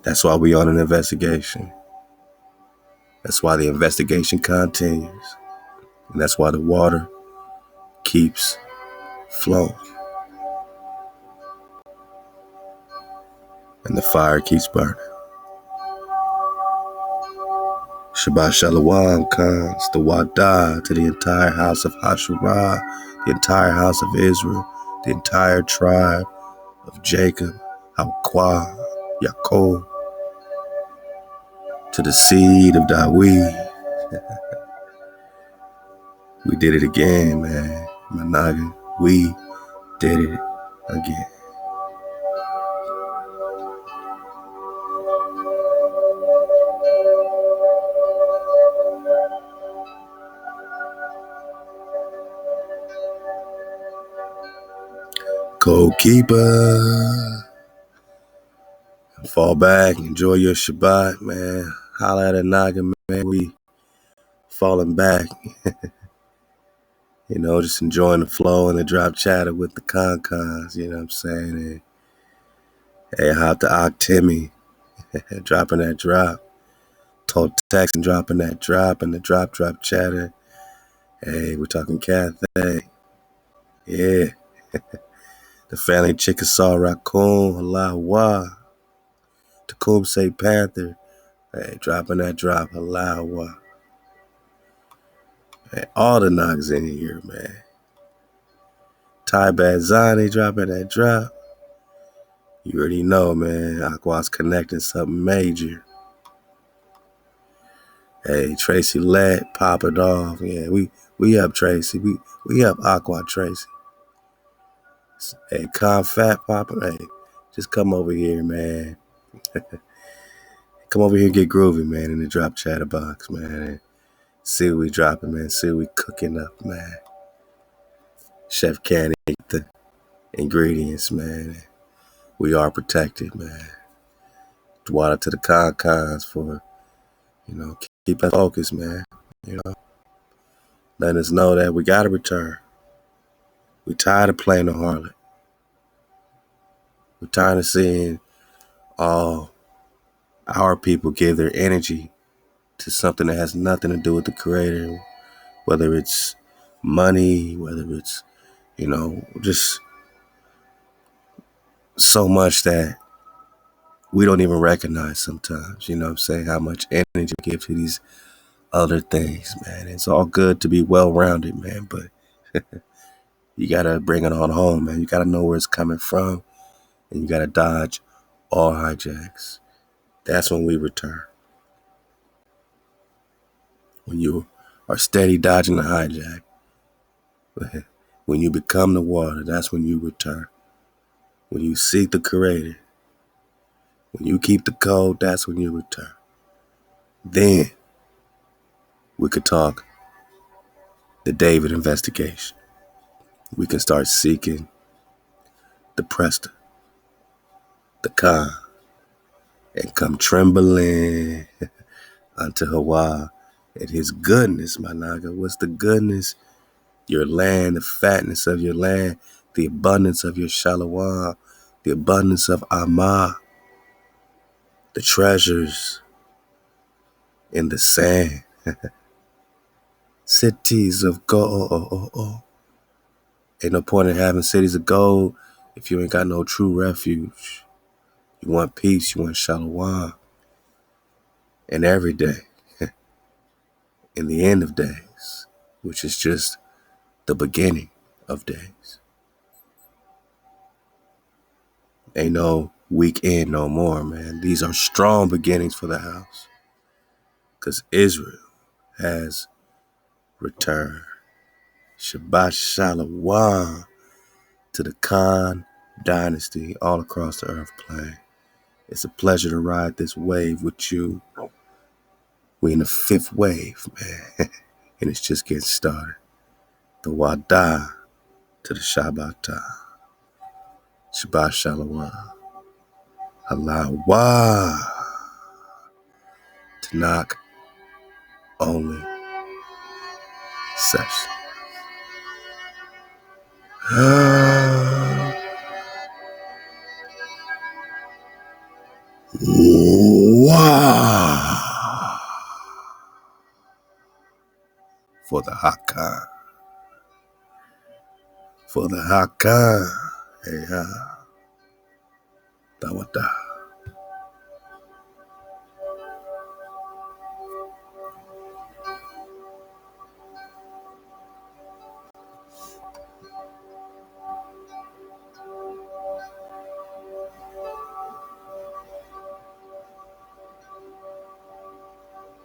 That's why we on an investigation. That's why the investigation continues. And that's why the water keeps flowing. And the fire keeps burning. ShaBat ShaLaWam comes, the Wadah, to the entire house of Hasharah, the entire house of Israel, the entire tribe of Jacob, HaWah, Yaakov, to the seed of Dawid. We did it again, man. Managa, we did it again. Co-keeper. Fall back, enjoy your Shabbat, man. Holla at a Naga, man. We falling back. You know, just enjoying the flow and the drop chatter with the con-cons, you know what I'm saying? And, hey, hop to Timmy, dropping that drop. Told text and dropping that drop and the drop chatter. Hey, we're talking Cathay. Yeah. The family Chickasaw Raccoon, HaWah. Tecumseh Panther. Hey, dropping that drop, HaWah. Hey, all the knocks in here, man. Ty Bazani dropping that drop. You already know, man. HaWah's connecting something major. Hey, Tracy Lett, pop it off. Yeah, we up Tracy. We up HaWah Tracy. Hey, Confat popping. Hey, just come over here, man. Come over here and get groovy, man, in the drop chatter box, man. And see what we dropping, man. See what we cooking up, man. Chef can't eat the ingredients, man. We are protected, man. Water to the con-cons for, you know, keep us focused, man. You know, letting us know that we got to return. We tired of playing the harlot. We're tired of seeing all our people give their energy to something that has nothing to do with the Creator, whether it's money, whether it's, you know, just so much that we don't even recognize sometimes, you know what I'm saying, how much energy we give to these other things, man. It's all good to be well-rounded, man, but you got to bring it on home, man. You got to know where it's coming from, and you got to dodge all hijacks. That's when we return. When you are steady dodging the hijack. When you become the water, that's when you return. When you seek the Creator, when you keep the code, that's when you return. Then we could talk the David investigation. We can start seeking the Presta, the Khan, and come trembling unto HaWah at his goodness, my naga. What's the goodness? Your land, the fatness of your land, the abundance of your ShaLaWam, the abundance of Amah, the treasures in the sand, cities of gold. Ain't no point in having cities of gold if you ain't got no true refuge. You want peace, you want ShaLaWam. And every day, in the end of days, which is just the beginning of days. Ain't no weekend no more, man. These are strong beginnings for the house. Because Israel has returned. ShaBat ShaLaWam to the Khan dynasty all across the earth plane. It's a pleasure to ride this wave with you. We're in the fifth wave, man. And it's just getting started. The Wadah to the ShaBat. ShaBat ShaLaWam. HaLawah. Tanahk only session. Wow. For the Hakka. For the Hakka. Hey, Dawadah.